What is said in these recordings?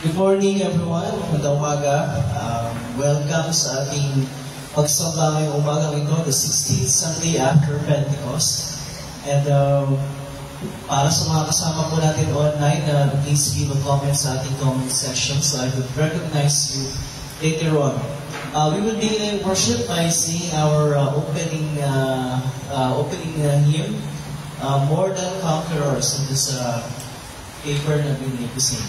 Good morning everyone, magandang umaga. Welcome sa ating pagsamba ngayong umaga ito, the 16th Sunday after Pentecost. And para sa mga kasama po natin online, please leave a comment sa ating comment section so I could recognize you later on. We will begin worship by singing our opening hymn, More Than Conquerors, in this paper na we need to sing.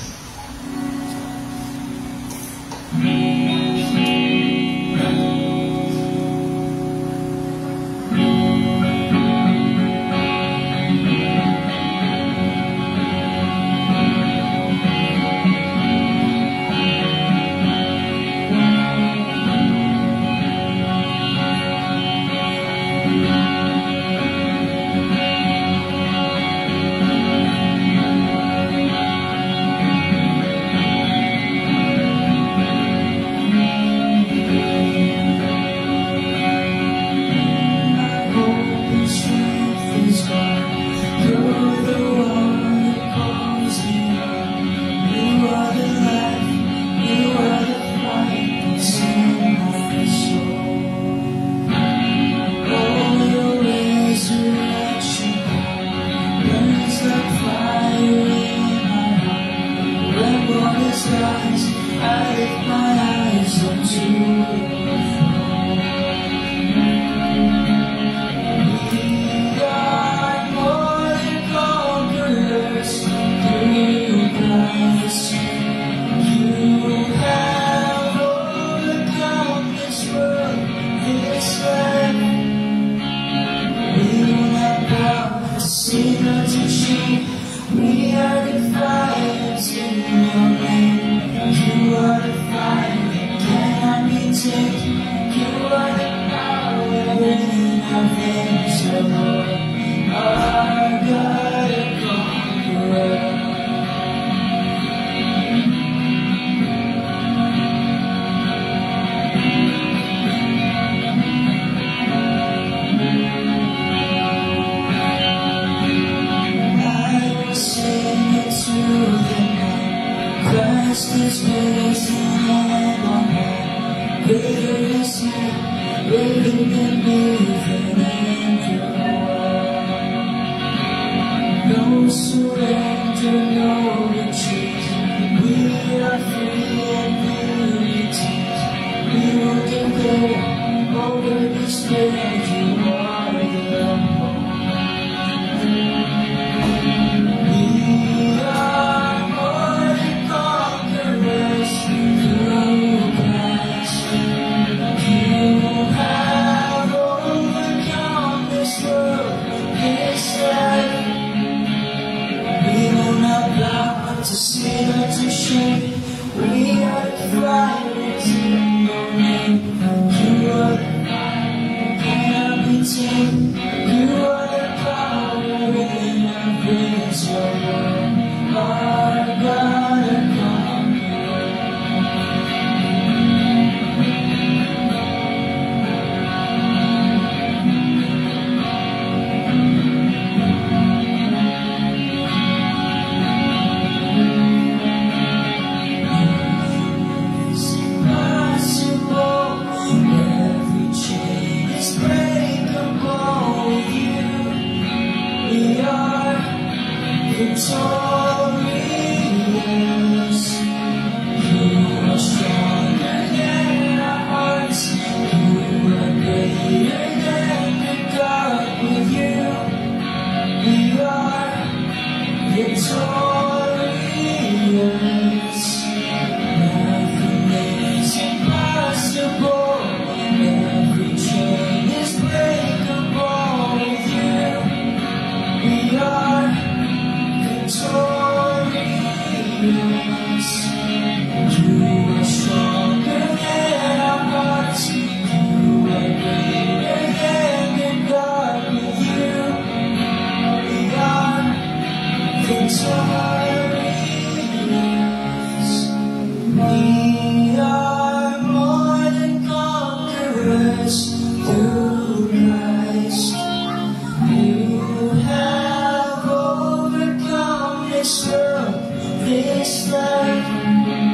This world, this life.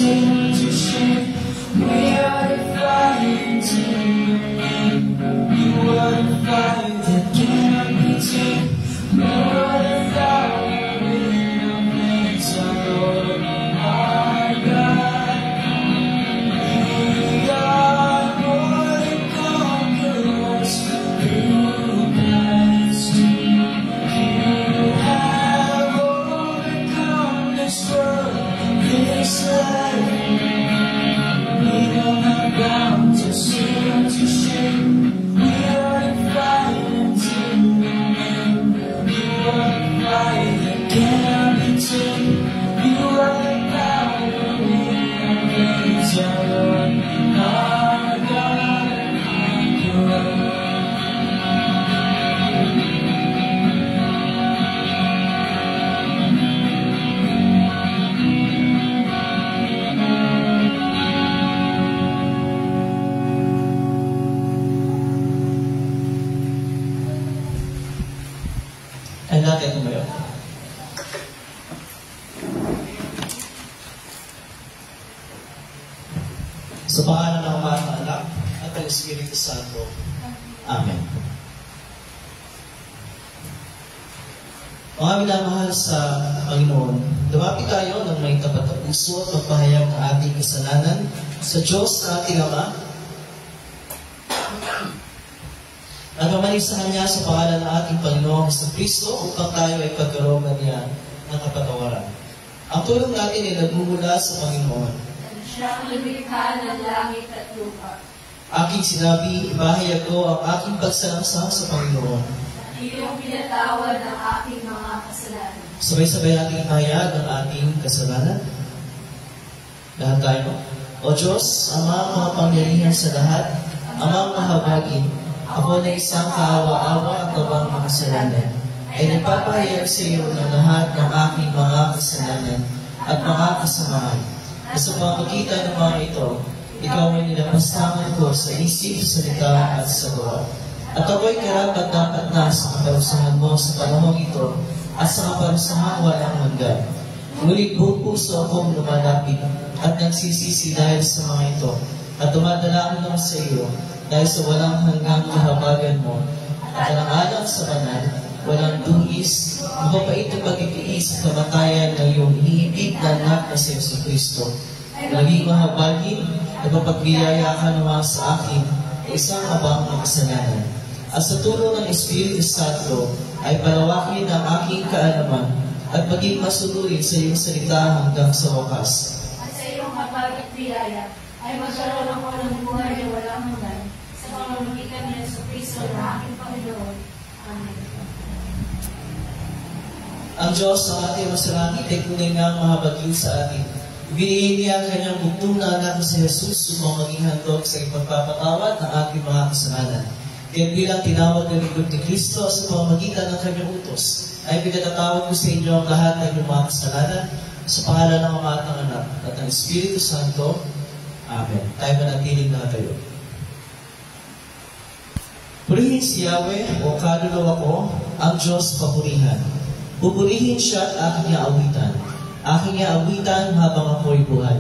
continue to shake. We are the fire to you are the fire that cannot be tamed. You are the fire within our veins, our Lord, our God. We are more than conquerors through Christ. You have overcome this world, this life. We are not bound to sin, to shame. We are the fire to you are the fire that cannot be tamed. You are the power in our veins, our Lord, our God, our God. Ay natin tumayo. Sa pangalan ng Ama at ng Anak at ng Espiritu Santo. Amen. Mga minamahal sa Panginoon, lumapit tayo ng may tapat na puso at magpahayag ng ating kasalanan sa Diyos na ating Ama at mamalik sa Kanya sa pangalan ng ating Panginoong Jesucristo upang tayo ay pagkaroon niya ng kapatawaran. Ang tulong natin ay nagmumula sa Panginoon. Siyang lumikha ng langit at lupa. Aking sinabi, ibahayag ko ang aking pagsalangsang sa Panginoon. Iyong pinatawad ang aking mga kasalanan. Sabay-sabay nating ihayag ang ating kasalanan. Lahat tayo. O Diyos, Ama mga pangyarihan sa lahat, Amang mahabagin, ako na isang kaawa-awa at tabang makasalanan, ay nagpapahayag sa iyo ng lahat ng aking mga kasalanan at mga kasamahan. Na sa pamagitan ng mga ito, ikaw ay nilapastangan ko sa isip, salita at sa gawa. At ako'y karapat-dapat na sa kaparusahan mo sa panahong ito at sa kaparusahan walang hanggan. Ngunit buong puso akong lumalapit at nagsisisi dahil sa mga ito at dumadalangin naman sa iyo dahil sa walang hanggang kahabagan mo at alang-alang sa banal, walang tungis, mapapait na pag-itiis at kamatayan ng iyong iniibig na anak na si Jesucristo. Naging mahabagin na mapagbiyaya ka naman sa akin na isang abang na kasalanan. At sa tulong ng Espiritu Santo ay palawakin ang aking kaalaman at maging masunurin sa iyong salita hanggang sa wakas. At sa iyong habag at biyaya ay magkaroon ako ng buhay na walang hanggan sa pamamagitan ni Jesucristo na aking Panginoon. Amen. Ang Diyos ang ating masalangit ay tunay ngang mahabagin sa atin. Ibigay niya ang kanyang bugtong na anak na si Jesus upang maging handog sa ipagpapatawad ng ating mga kasalanan. Kaya bilang tinawag ng lingkod ni Kristo sa pamamagitan ng kanyang utos, ay pinatatawad ko sa inyo ang lahat ng inyong mga kasalanan sa pangalan ng Ama at ng Anak at ng Espiritu Santo. Amen. Tayo manatiling na tayo. Purihin si Yahweh o kaluluwa ko, ang Diyos papurihan. Pupurihin siya at aking aawitan. Aking aawitan habang ako'y buhay.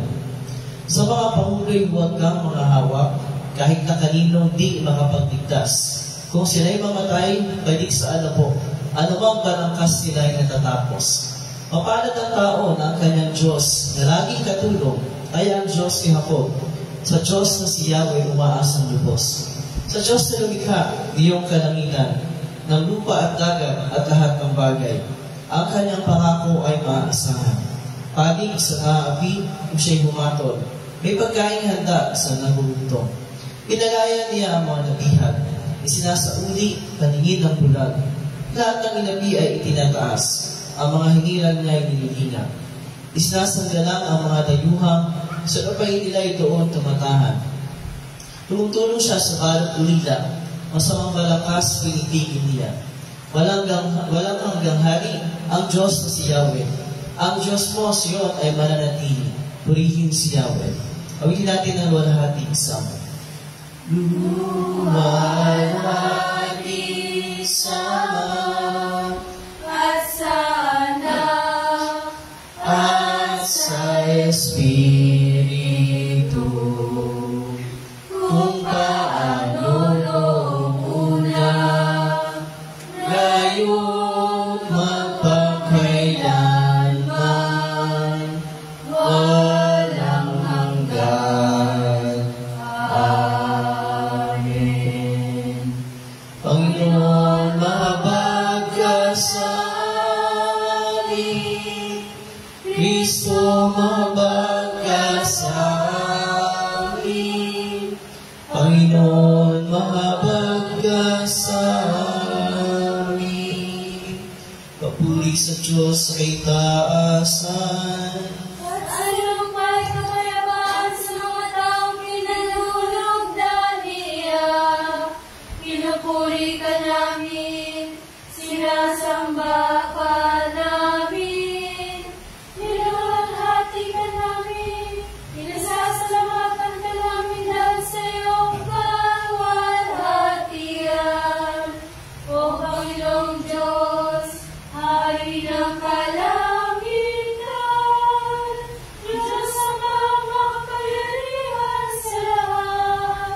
Sa mga pangulo'y huwag kang mga hawak, kahit na kaninong di makapagligtas. Kung sila'y mamatay, balik sa alabok. Anumang balangkas sila'y natatapos. Mapalad ang tao na ang kanyang Diyos na laging katulong ay ang Diyos ni Jacob. Sa Diyos na si Yahweh umaasang lubos. Sa Diyos na lumikha, iyong kalangitan, ng lupa at dagat at lahat ng bagay. Ang kanyang pangako ay maaasahan. Paging sa naapi, kung siya'y humatol. May pagkain handa sa nagugutom. Pinalaya niya ang mga nabihag. Isinasauli, paningin ng bulag. Lahat ng inabi ay itinataas. Ang mga hingilan niya ay nilihina. Isinasanggalang ang mga dayuhang, sa lupain nila ay doon tumatahan. Tumutulong siya sa balot ulila, masamang malakas pinitigil niya. Walang hanggang hari, ang Diyos na si Yahweh. Ang Diyos mo, Siyon, ay mananatili. Purihin si Yahweh. Awitin natin ang walahati isama. Lumalhati sama At sa Anak at sa Espiritu ngayon magpakailanman, walang hanggan. Amen. Panginoon, mahabag ka sa amin. Kristo, mahabag ka sa amin. Panginoon, mahabag ka sa amin. Papuri sa Diyos sa kaitaasan. At anong may kapayapaan sa mga taong pinalulog daniya. Pinupuri ka namin, sinasamba ka namin, nilalahati ka namin, pinasasalamatan ka namin dahil sa iyong kaluwalhatian. O Panginoong Diyos, Hari ng kalangitan, Diyos ang makapangyarihan sa lahat.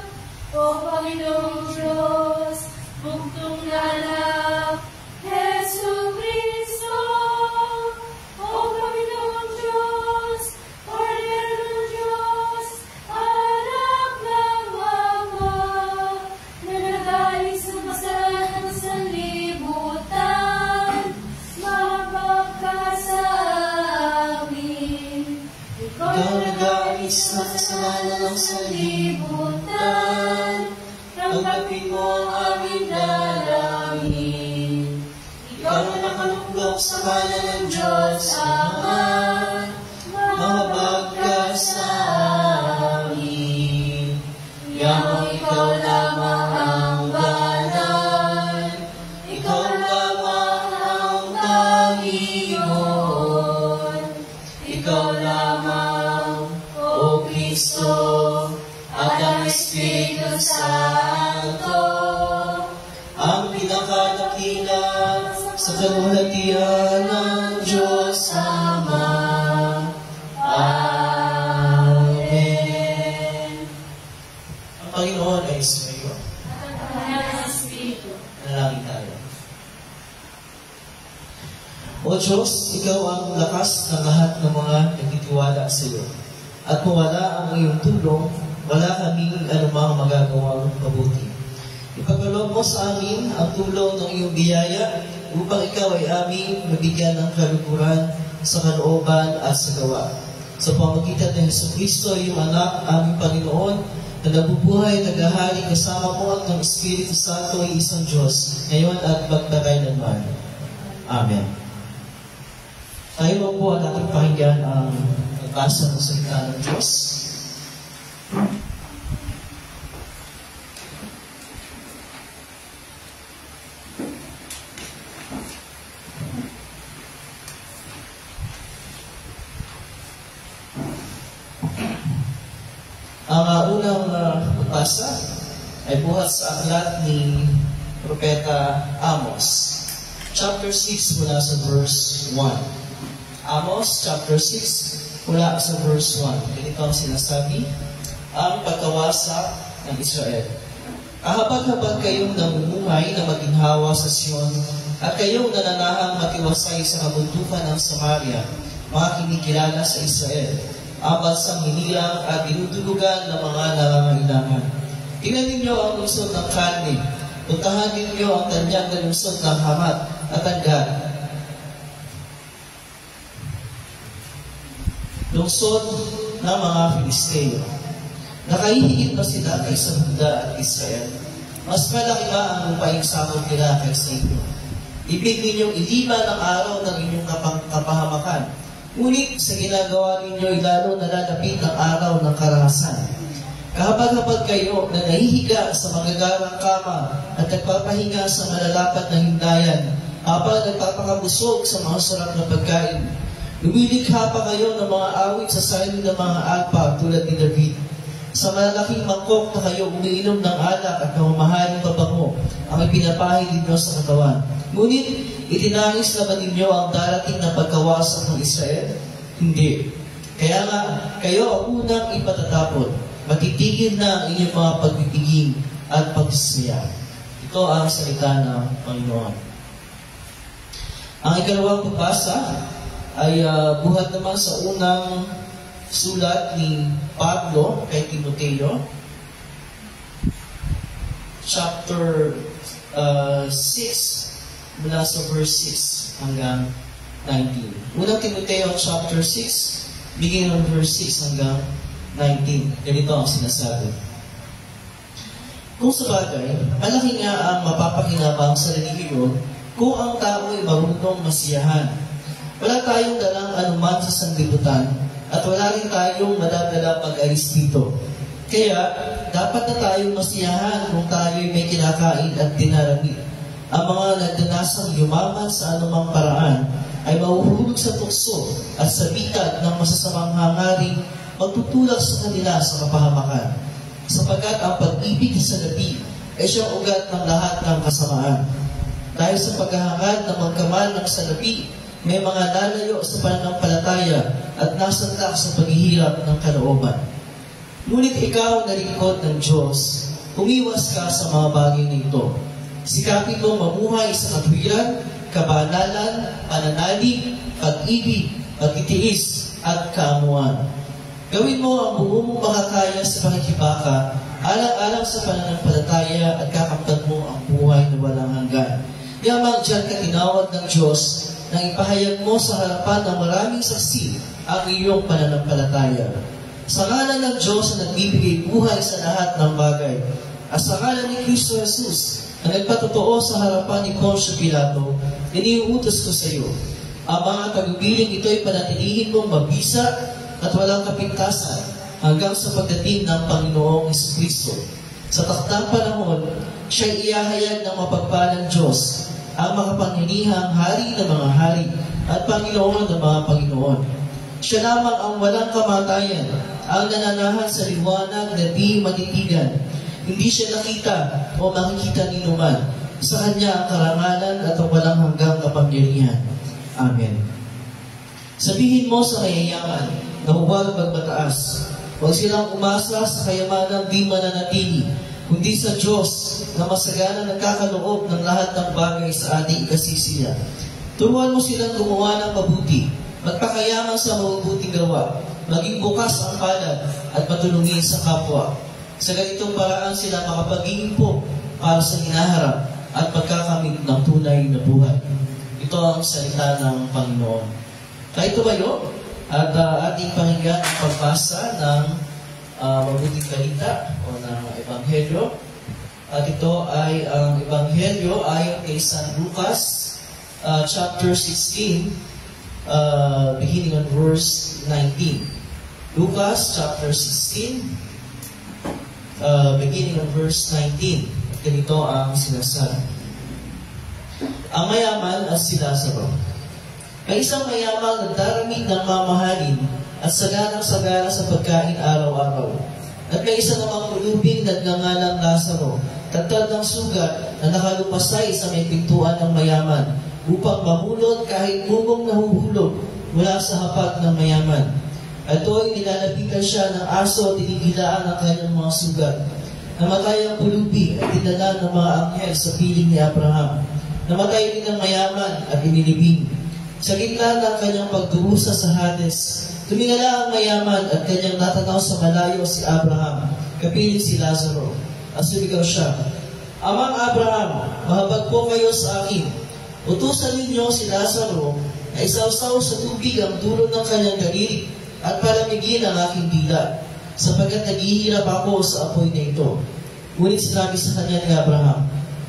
O Panginoong Diyos, bugtong na anak, Jesucristo. O Panginoong Diyos, Kordero ng Diyos, anak ng Ama, na nagaling sa kasalanan ng sanlibutan, mahabag ka sa amin. Ikaw na nagaling sa kasalanan ng sanlibutan, tanggapin mo ang aming dalangin. Ikaw na nakaluklok sa kanan ng Diyos Ama, mahabag ka sa amin. Yamang ikaw lamang ang banal, ikaw lamang ang Panginoon. Ikaw lamang, O Kristo, at ang Espiritu Santo, ang pinakadakila sa kaluwalhatian ng Diyos Ama. Amen. Ang Panginoon ay sumayo. Ang Espiritu. Nanalangin tayo. O Diyos, Ikaw ang lakas ng lahat ng mga nagtitiwala sa iyo. At kung wala ang iyong tulong, wala kaming anumang magagawang mabuti. Ipagkaloob mo sa amin ang tulong ng iyong biyaya upang ikaw ay aming mabigyan ng kaluguran sa kalooban at sa gawa. Sa pamamagitan ng Jesucristo, iyong anak, aming Panginoon, na nabubuhay, naghahari kasama mo at ng Espiritu Santo ay isang Diyos, ngayon at magpakailanman. Amen. Tayo mo po at ating pakinggan ang nagbasa ng salita ng Diyos. Ang unang pagbasa ay buhat sa aklat ni Propeta Amos, chapter 6 mula sa verse 1. Amos, chapter 6, mula sa verse 1. Ganito ang sinasabi, ang pagkawasak ng Israel. Kahabag-habag kayong namumuhay na maginhawa sa Sion, at kayong nananahang matiwasay sa kabundukan ng Samaria, mga kinikilala sa Israel, ang bansang hinilang at dinudulugan ng mga nangangailangan. Tingnan ninyo ang lungsod ng Kalne, puntahan ninyo ang tanyag na lungsod ng Hamat at ang Gad, lungsod ng mga Filisteo. Nakahihigit ba sila kaysa Huda at Israel? Mas malaki ba ang lupaing sakop nila kaysa inyo? Ibig ninyong iliban ang araw ng inyong kapahamakan. Ngunit sa ginagawa ninyo, lalo nalalapit ang araw ng karahasan. Kahabag-habag kayo na nahihiga sa magagarang kama at nagpapahinga sa malalapad na hindayan habang nagpapakabusog sa mga sarap na pagkain. Lumilikha pa kayo ng mga awit sa sarili ng mga alpa tulad ni David. Sa malalaking mangkok na kayo umiinom ng alak at mamahaling pabango ang ipinapahid ninyo sa katawan. Ngunit, itinangis naman ninyo ang darating na pagkawasak ng Israel? Hindi. Kaya nga, kayo ang unang ipatatapon. Matitigil na ang inyong mga pagpipiging at pagsisaya. Ito ang salita ng Panginoon. Ang ikalawang pagbasa ay buhat naman sa unang sulat ni Pablo kay Timoteo, chapter 6, mula sa verse 6 hanggang 19. Unang Timoteo chapter 6, beginning on verse 6 hanggang 19. Ganito ang sinasabi. Kung sabagay, malaki nga ang mapapakinabang sa relihiyon kung ang tao ay marunong masiyahan. Wala tayong dalang anuman sa sanglibutan at wala rin tayong madadala pag-alis dito. Kaya, dapat na tayong masiyahan kung tayo'y may kinakain at dinarami. Ang mga nagdanasang yumaman sa anumang paraan ay mahuhulog sa tukso at sa bitag ng masasamang hangaring magtutulak sa kanila sa kapahamakan. Sapagkat ang pag-ibig sa salapi ay siyang ugat ng lahat ng kasamaan. Dahil sa paghahangad na magkamal ng salapi, may mga lalayo sa pananampalataya at nasandak sa paghihirap ng kalooban. Ngunit ikaw na lingkod ng Diyos, umiwas ka sa mga bagay na ito. Sikapin mong mamuhay sa katwiran, kabanalan, pananalig, pag-ibig, pagtitiis, at kaamuan. Gawin mo ang buo mong makakaya sa pakikibaka, alang-alang sa pananampalataya at kakamtan mo ang buhay na walang hanggan. Yamang dyan ka tinawag ng Diyos nang ipahayag mo sa harapan ng maraming saksi ang iyong pananampalataya. Sa ngalan ng Diyos na nagbibigay buhay sa lahat ng bagay, at sa ngalan ni Kristo Jesus na nagpatotoo sa harapan ni Poncio Pilato, iniuutos ko sa iyo. Ang mga tagubiling ito ay panatilihin mong mabisa at walang kapintasan hanggang sa pagdating ng Panginoong Jesucristo. Sa taktang panahon, siya iyahayag ng mapagpalang Diyos, ang makapangyarihang hari ng mga hari at Panginoon ng mga Panginoon. Siya lamang ang walang kamatayan, ang nananahan sa liwanag na di matitigan. Hindi siya nakita o makikita ni numan. Sa Kanya ang karangalan at ang walang hanggang kapangyarihan. Amen. Sabihin mo sa kayayaman na huwag magmataas. Huwag silang umasa sa kayamanang di mananatili, kundi sa Diyos na masagana nagkakaloob ng lahat ng bagay sa ating ikasisiya. Turuan mo silang gumawa ng mabuti, magpakayaman sa mabubuting gawa, maging bukas ang palad at matulungin sa kapwa. Sa ganitong paraan sila makapag-iimpo para sa hinaharap at pagkakamit ng tunay na buhay. Ito ang salita ng Panginoon. Tayo tumayo at ating pakinggan ang pagbasa ng mabuting balita o ng Ebanghelyo. At ito ay ang Ebanghelyo ayon kay San Lucas chapter 16 beginning on verse 19. Lucas chapter 16 beginning on verse 19. At ganito ang sinasabi. Ang mayaman at si Lazaro. May isang mayamang nagdaramig ng mamahalin at saganang-sagana sa pagkain araw-araw. At may isa namang ulubing nagngangalang Lazaro, tagtad ng sugat na nakalupasay sa may pintuan ng mayaman upang mahulog kahit mugong nahuhulog mula sa hapag ng mayaman. At do'y nilalapitan siya ng aso at tinigilaan ang kanyang mga sugat. Namatay ang ulubi at dinala ng mga anghel sa piling ni Abraham. Namatay din ang mayaman at inilibing. Sa gitna ng kanyang pagdurusa sa Hades, tumingala ang mayaman at kanyang natanaw sa malayo si Abraham, kapiling si Lazaro. At sumigaw siya, Amang Abraham, mahabag po kayo sa akin. Utusan ninyo si Lazaro na isawsaw sa tubig ang dulo ng kanyang daliri at palamigin ang aking dila, sapagkat naghihirap ako sa apoy na ito. Ngunit sinabi sa kanya ni Abraham,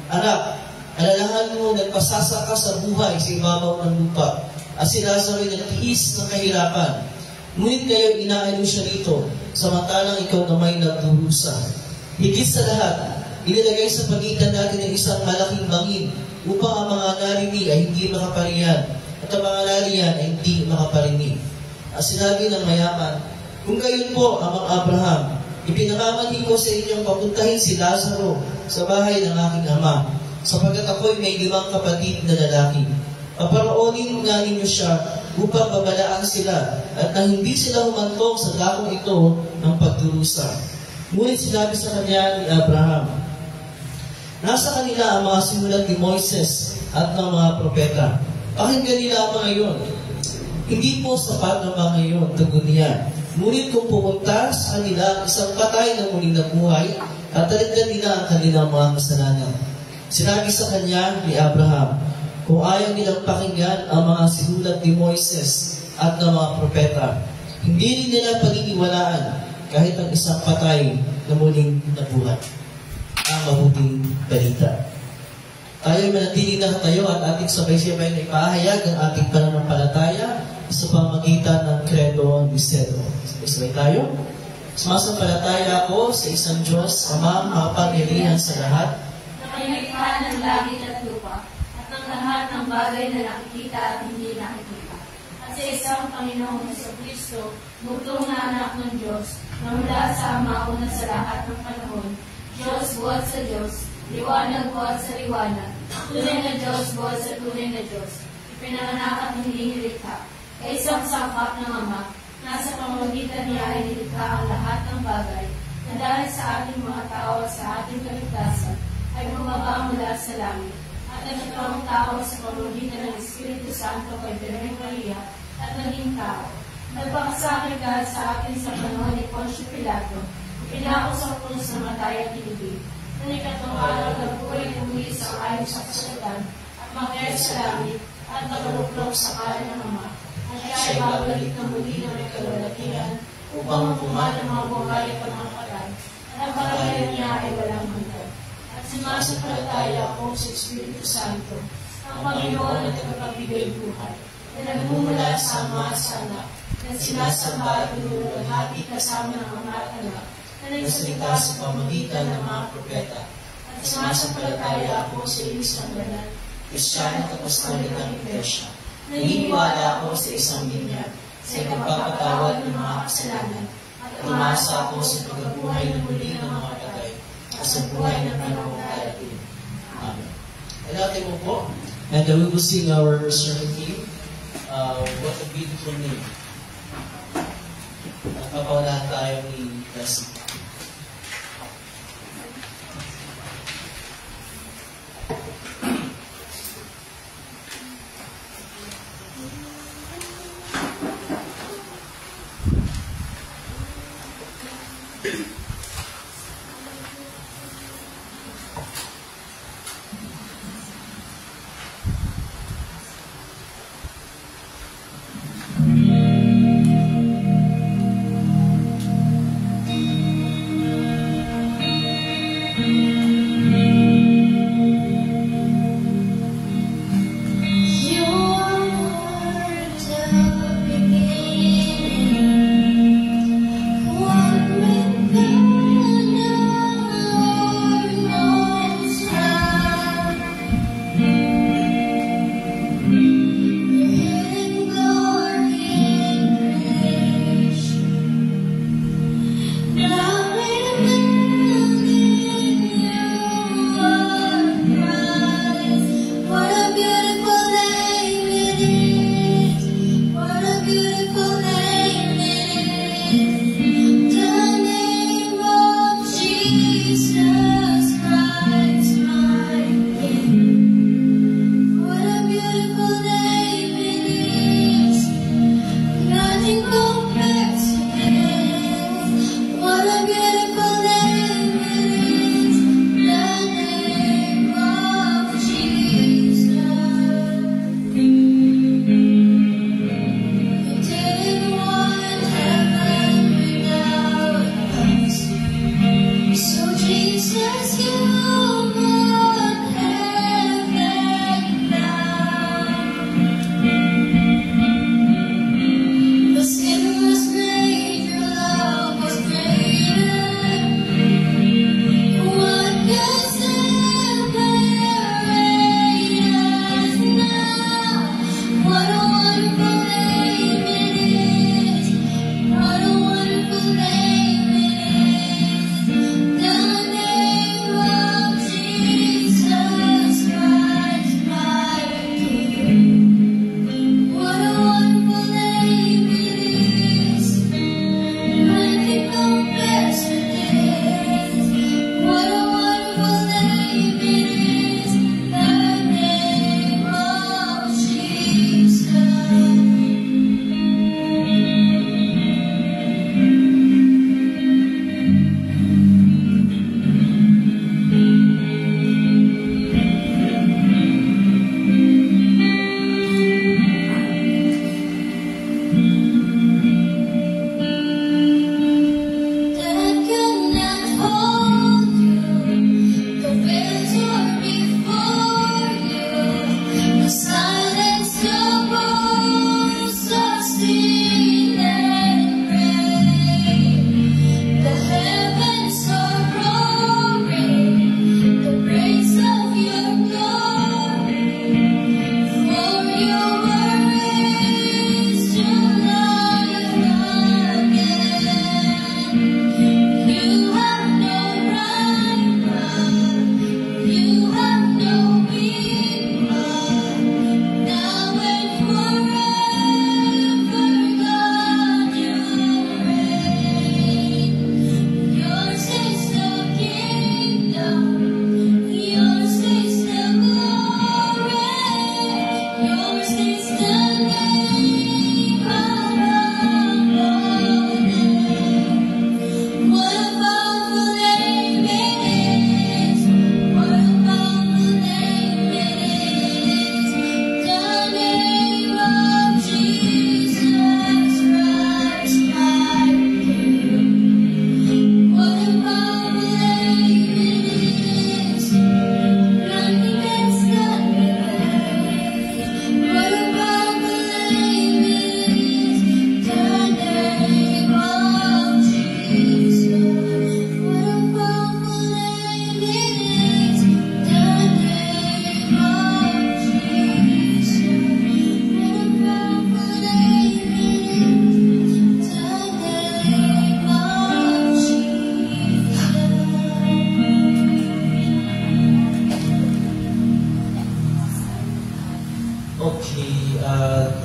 Anak, alalahan mo nagpasasaka sa buhay sa ibabaw ng lupa, at si Lazaro ay nagtiis ng kahirapan. Ngunit ngayon inaano siya dito, samantalang ikaw na may nagdurusa. Higit sa lahat, inilagay sa pagitan natin ng isang malaking bangin upang ang mga narinig ay hindi makaparihan at ang mga nariyan ay hindi makaparinig. At sinabi ng mayaman, kung gayon po, Amang Abraham, ipinamamanhin ko sa inyong papuntahin si Lazaro sa bahay ng aking ama, sapagkat ako'y may 5 kapatid na lalaki. Paparoonin nga ninyo siya upang babalaan sila at na hindi sila humantong sa dakong ito ng pagdurusa. Ngunit sinabi sa kanya ni Abraham, Nasa kanila ang mga sinulat ni Moises at ng mga propeta. Pakinggan nila ang mga iyon. Hindi po sapat ang mga iyon, tugon niya. Ngunit kung pumunta sa kanila ang isang patay na muling nabuhay, tataligan nila ang kanilang mga kasalanan. Sinabi sa kanya ni Abraham, kung ayaw nilang pakinggan ang mga sinulat ni Moises at ng mga propeta, hindi nila paniniwalaan kahit ang isang patay na muling nabuhay. Ang mabuting balita. Tayo manatili na tayo at ating sabay-sabay na ipahayag ang ating pananampalataya sa pamagitan ng Credo ni Cedo. Sabay-sabay tayo. Sumasampalataya ako sa isang Diyos, Ama, makapangyarihan sa lahat, Nakalikha ng langit at lupa, at ng lahat ng bagay na nakikita at hindi nakikita. At sa isang Panginoong Jesucristo, bugtong na anak ng Diyos, na mula sa Ama una sa lahat ng panahon, Diyos buhat sa Diyos, liwanag buhat sa liwanag, tunay na Diyos buhat sa tunay na Diyos, ipinanganak at hindi nilikha, ay isang sangkap ng Ama, nasa pamamagitan niya ay nilikha ang lahat ng bagay, na dahil sa ating mga tao at sa ating kaligtasan, ay bumaba mula sa langit, at nagkatawang tao sa pamamagitan ng Espiritu Santo kay Birheng Maria, at naging tao. Nagpakasakit dahil sa atin sa panahon ni Poncio Pilato, pinako sa krus na matay at tinibig. Nang ikatong araw nagbuhay muli sa ayon sa kasulatan, at makyay sa langit, at nakaluklok sa kanan ng Ama. At siya ay babalik na muli na may kalulatian, upang pumahan ang mga buhay at mga patay, at ang pangalan niya ay walang hanggan. At sumasampalataya ako sa Espiritu Santo, ang Panginoon at tagapagbigay buhay, na nagmumula sa Ama at sa Anak, na sinasamba at pinululahati kasama ng Ama at Anak, na nagsalita sa pamagitan ng mga propeta. At sumasampalataya ako sa isang banal, Kristiyano at Apostolik ng Iglesia. Naniniwala ako sa isang binyag, sa pagpapatawad ng mga kasalanan, at umasa ako sa pagkabuhay ng muli ng mga patay, at sa buhay ng panahon darating. Amen. And natin mo po, and we will sing our sermon hymn, What a Beautiful Name. Nagpapaunahan tayo ni Leslie.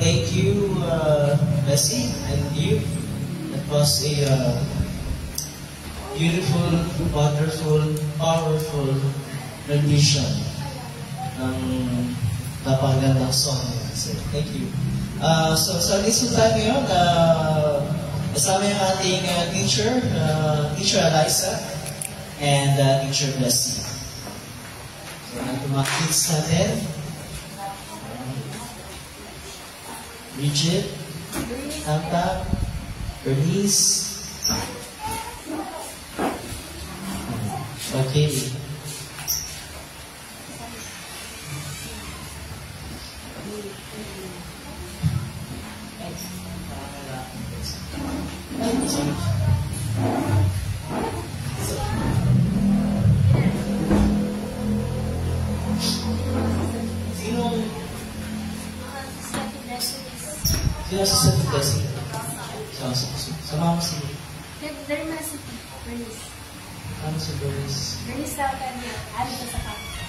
Thank you, Bessie, and you. It was a beautiful, wonderful, powerful rendition ng napakagandang song. So, thank you. So, sa listen time ngayon, kasama yung ating teacher, Teacher Eliza, and Teacher Bessie. So, mga kids natin. Bridget, Santa, Bernice. Okay. Sino sa Santa Bessie? Sama mo si... Dari mana si Bernice? Ano si Bernice? Bernice daw kanya. Ano sa kanya?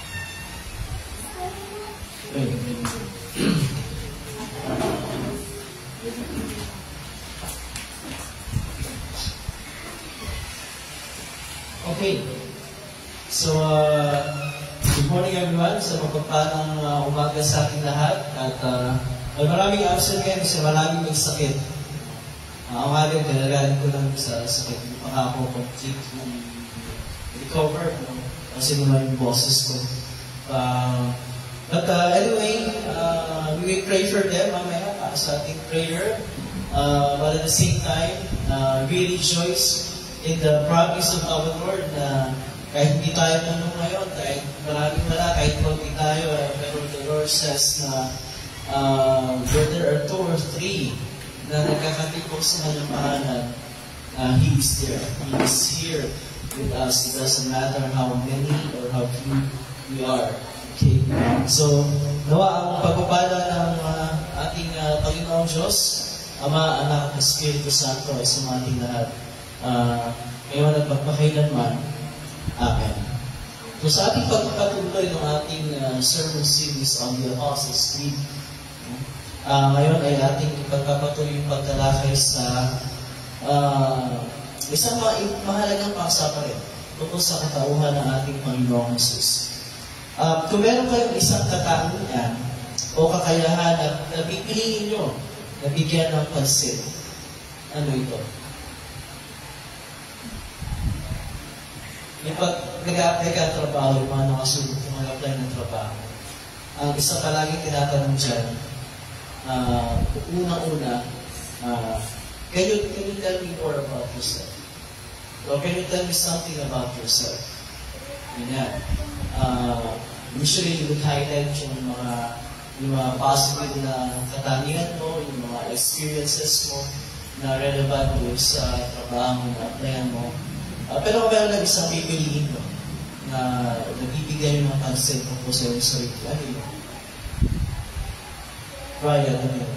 Okay. So, good morning everyone. Sa mapagpalang umaga sa ating lahat. At maraming absent ngayon kasi maraming may sakit. Ang aga, pinagaling ko lang sa sakit. Pangako ko, recover kasi naman yung boses ko. But anyway, we will pray for them mamaya sa ating prayer. But at the same time, we rejoice in the promise of our Lord na kahit hindi tayo tanong ngayon, kahit maraming wala, kahit hindi tayo, pero the Lord says na where there are 2 or 3 na nagkakatipok sa kanyang pangalan, He is there. He is here with us. It doesn't matter how many or how few we are. Okay? So, nawa ang pagpapala ng ating Panginoong Diyos, Ama, Anak, at Espiritu Santo ay sumating lahat. Ngayon at pagpakailanman. Amen. So, sa ating pagpapatuloy ng ating sermon series on the Apostles' Creed, ngayon ay ating ipagpapatuloy yung pagtalakay sa isang mahalagang paksa rin tungkol sa katauhan ng ating Panginoong Jesus. Kung meron kayong isang katangian o kakayahan at napipiliin nyo na bigyan ng pansin, ano ito? Yung pag nag-a-apply ka ng trabaho, yung mga nakasulog kung mag-apply ng trabaho, ang isang palaging tinatanong dyan, unang-una, can you tell me more about yourself? Or can you tell me something about yourself? Yan. Usually, you would highlight yung mga positive na katangian mo, yung mga experiences mo na relevant sa trabaho na applyan mo. Pero kung meron lang isang pipiliin mo na nagbibigay yung mga pansin mo po sa iyong sarili, ano yun? Ryan, ano yun?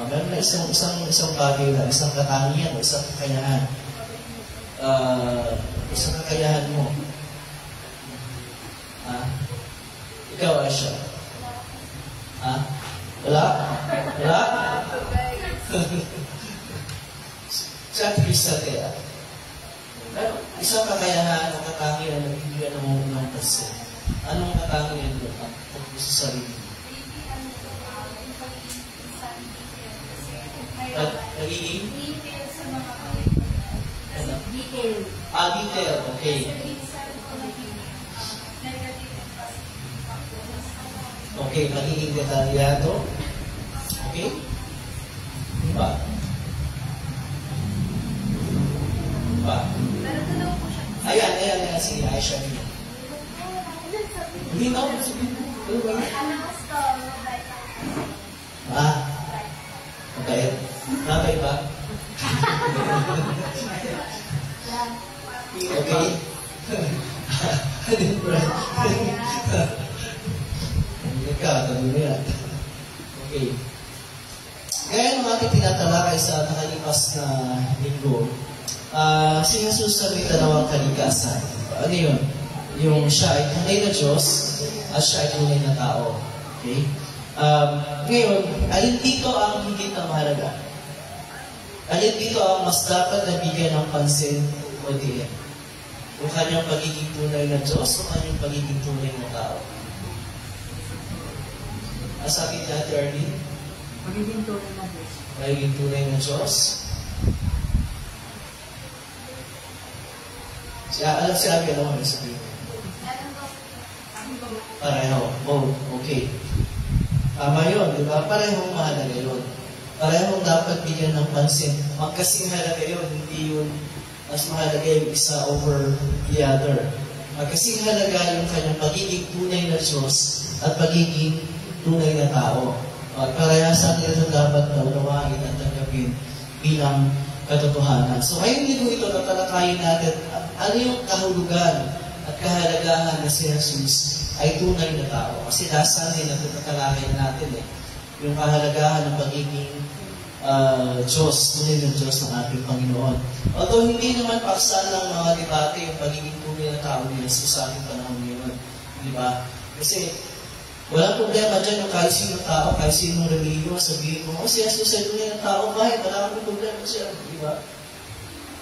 Meron na isang bagay na, isang katangian o isang kakayahan. Isang kakayahan mo. Ikaw, Asha. Wala? Wala? Siya, Krista, kaya. Isang kakayahan o katangian na bibigyan ng mga pansin. Anong katangian mo? Sa sarili mo. Pagiging? Detail sa mga pagiging. Ano? Detail. Detail. Okay. Okay, pagiging detalyado. Okay? Diba? Diba? Ayan. Sige, Aisha. Hindi na ako. Ano ba yun? Okay. Nakay ba? Okay. Nagkakatabi mo yan. Okay. Ngayon ang ating tinatalakay sa nakalipas na linggo, si Jesus sa may dalawang kalikasan. Ano yun? Yung siya ay tunay na Diyos at siya ay tunay na tao. Okay? Ngayon, alin dito ang higit na mahalaga? Alin dito ang mas dapat na bigyan ng pansin o diin? Yung kanyang pagiging tunay na Diyos o kanyang pagiging tunay na tao? Sabi ni Ate Arlene? Pagiging tunay na Diyos. Pagiging tunay na Diyos. Alam si Abby, ano kami sabihin? Pareho. Oh, okay. Tama yun, di ba? Parehong mahalaga yun. Parehong dapat bigyan ng pansin. Magkasing halaga yun, hindi yun mas mahalaga yung isa over the other. Magkasing halaga yung kanyang pagiging tunay na Diyos at pagiging tunay na tao. At parehasan nito dapat na unawain at tanggapin bilang katotohanan. So ngayong linggo ito, tatalakayin natin ano yung kahulugan at kahalagahan na si Jesus ay tunay na tao. Kasi nasa din na tatalakayin natin yung kahalagahan ng pagiging Diyos, tunay ng Diyos ng ating Panginoon. Although hindi naman paksa ng mga debate yung pagiging tunay na tao ni Jesus sa ating panahon ngayon. Di ba? Kasi walang problema dyan yung kahit sino tao, kahit sino religion, sabihin mo, si Jesus ay tunay na tao, bakit? Wala kang problema siya. Di ba?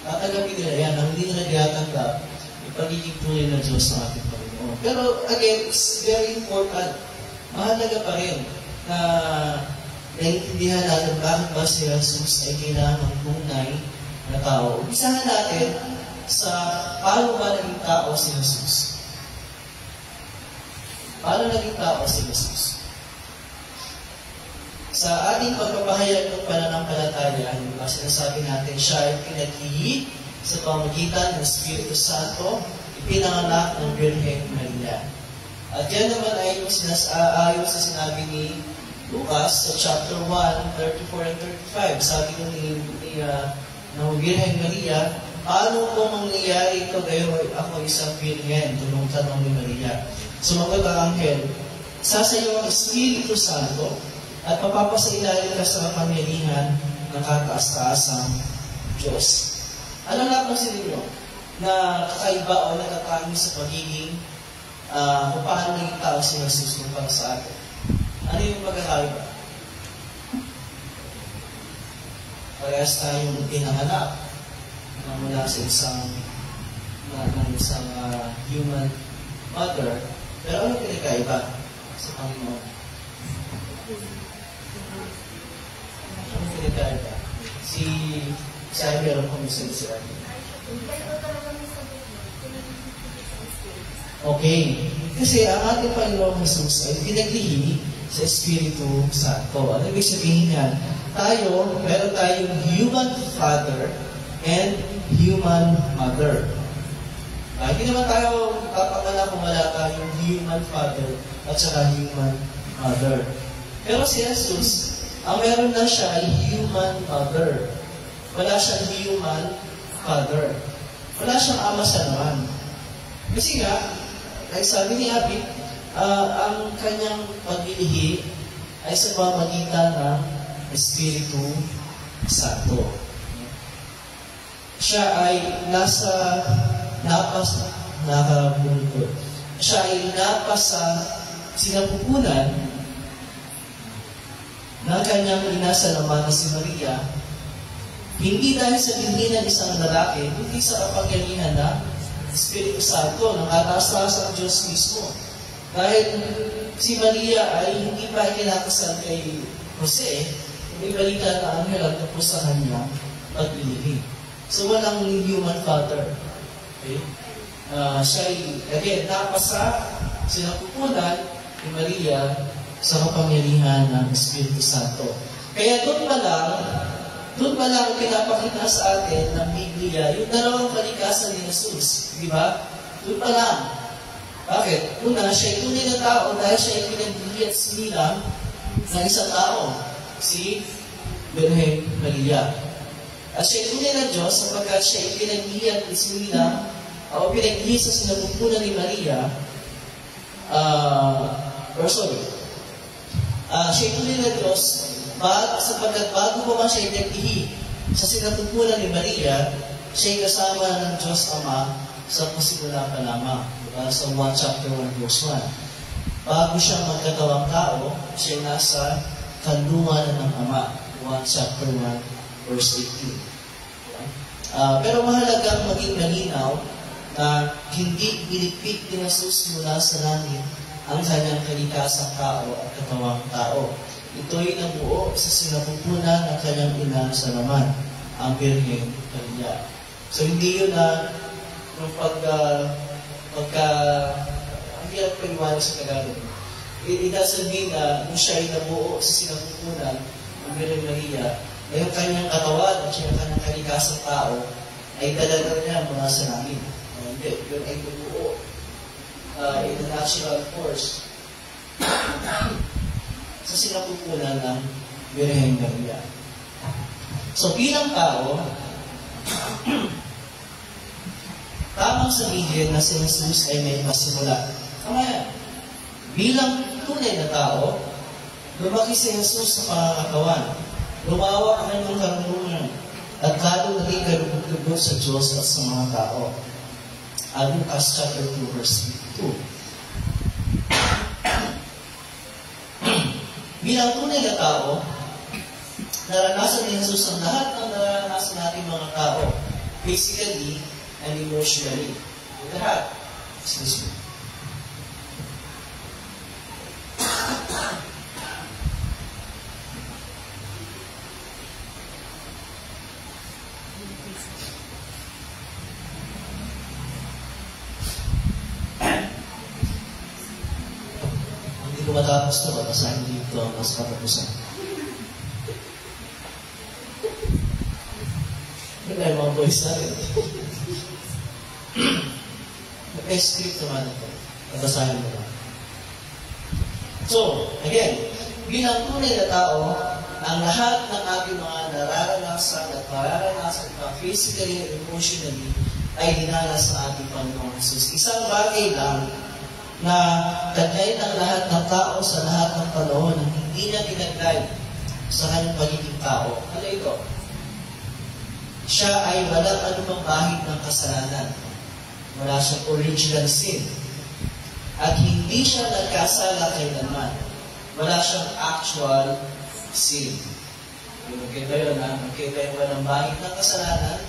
Tatanggapin nila yan, ang hindi nila diyatanggap yung pagiging tunay na Diyos ng ating Panginoon. Pero again, it's very important. Mahalaga pa rin na naiintindihan natin bakit ba si Jesus ay kailangan ng tunay na tao. Umpisahan natin sa paano ba naging tao si Jesus. Paano naging tao si Jesus? Sa ating pagpapahayag ng pananampalataya, sinasabi natin siya ay pinag-ihi sa pamagitan ng Espiritu Santo, ipinanganak ng Birhen Maria. At yan naman ay yung ayon sa sinabi ni Lucas sa chapter 1, 34 and 35. Sabi ko ng Birhen Maria, paano po mangyayari ito gayon ako isang Birhen? Tulong tanong ni Maria. Sumagot ang anghel, sasayo ang Espiritu Santo at papapasailalim ka sa kapangyarihan ng kataas-taasang Diyos. Ano napansin ninyo na kakaiba o natatangi sa pagiging kung paano naging tao si Jesus nung para sa atin? Ano yung pagkakaiba? Parehas tayong pinanganak na mula sa isang human mother. Pero ano pinagkaiba sa Panginoon? Ano pinagkaiba? Si Abby, alam ko minsan si Abby. Okay. Kasi ang ating Panginoon Jesus ay pinaglihi sa Espiritu Santo. Ano ibig sabihin yan? Meron tayong human father and human mother. Hindi naman tayo tapanganak kung wala tayong human father at saka human mother. Pero si Jesus, ang meron na siya ay human mother. Wala siyang human father. Wala siyang ama sa naman. Kasi nga, ay sabi ni Abby, ang kanyang paglilihi ay sa pamagitan ng Espiritu Santo. Siya ay siya ay napasa sinapupunan ng kanyang ina sa laman na si Maria, hindi dahil sa binhi ng isang lalaki, hindi sa kapangyarihan ng Espiritu Santo, ng kataas-taas ang Diyos mismo. Dahil si Maria ay hindi pa ikinakasal kay Jose, may balita na anghel at tapos sa kanya pag-ibig. So, walang human father. Okay? Again, napasa sinapupunan ni Maria sa kapangyarihan ng Espiritu Santo. Kaya doon pa lang pinapakita sa atin ng Biblia yung dalawang kalikasan ni Jesus. Di ba? Doon pa lang. Bakit? Una, siya tunay na tao dahil siya ay pinagbili at sinilang ng isang tao, si Birhen Maria. At siya tunay na Diyos sapagkat siya ay pinagbili at sinilang o pinagbili sa sinapupunan ni Maria. Siya ay tunay na Diyos sapagkat bago pa man siya ipinaglihi sa sinapupunan ni Maria, siya ay kasama ng Diyos Ama sa pasimula pa lamang. Sa 1 chapter 1 verse 1. Bago siya magkatawang tao, siya nasa kanlungan ng Ama. 1 chapter 1 verse 18. Pero mahalagang maging malinaw na hindi binipit ni Jesus mula sa langit ang kanyang kalikasang tao at katawang tao. Ito'y nabuo sa sinapupunan ng kanyang ina sa laman, ang Birhen Maria. So hindi yun na yung ang hirap paliwanag sa Tagalog. It doesn't mean na kung siya ay nabuo sa sinapupunan ng Birhen Maria, ay yung kanyang katawan at yung kanyang kalikasang tao ay talaga niya mula sa langit. Hindi, yun ay nabuo in the natural force sa sinapupunan ng Birhen Maria. So bilang tao, tamang sabihin na si Jesus ay may pasimula. Tama yan. Bilang tunay na tao, lumaki si Jesus sa pangakatawan. Lumawak ang kanyang karunungan at lalo naging kalugod sa Diyos at sa mga tao. Lucas chapter 2 verse 2. Bilang tunay na tao, naranasan ni Jesus ang lahat ng naranasan natin mga tao. Physically, and emotionally. Lahat. Excuse me. Hindi ko matapos ito. Basahin dito ang mas katapusan. Hindi tayo mga boys natin. Nag-script naman ito. Nabasahin mo lang. So, again, bilang tunay na tao, ang lahat ng ating mga nararanasan at mararanasan pa physically and emotionally ay dinanas sa ating Panginoong Jesus. Isang bagay lang na taglay ng lahat ng tao sa lahat ng panahon na hindi niya tinaglay sa kanyang pagiging tao. Ano ito? Siya ay walang anumang bahid ng kasalanan. Wala siyang original sin. At hindi siya nagkasala kailanman. Wala siyang actual sin. Magkita yun, ha? Magkita yung walang bahid ng kasalanan.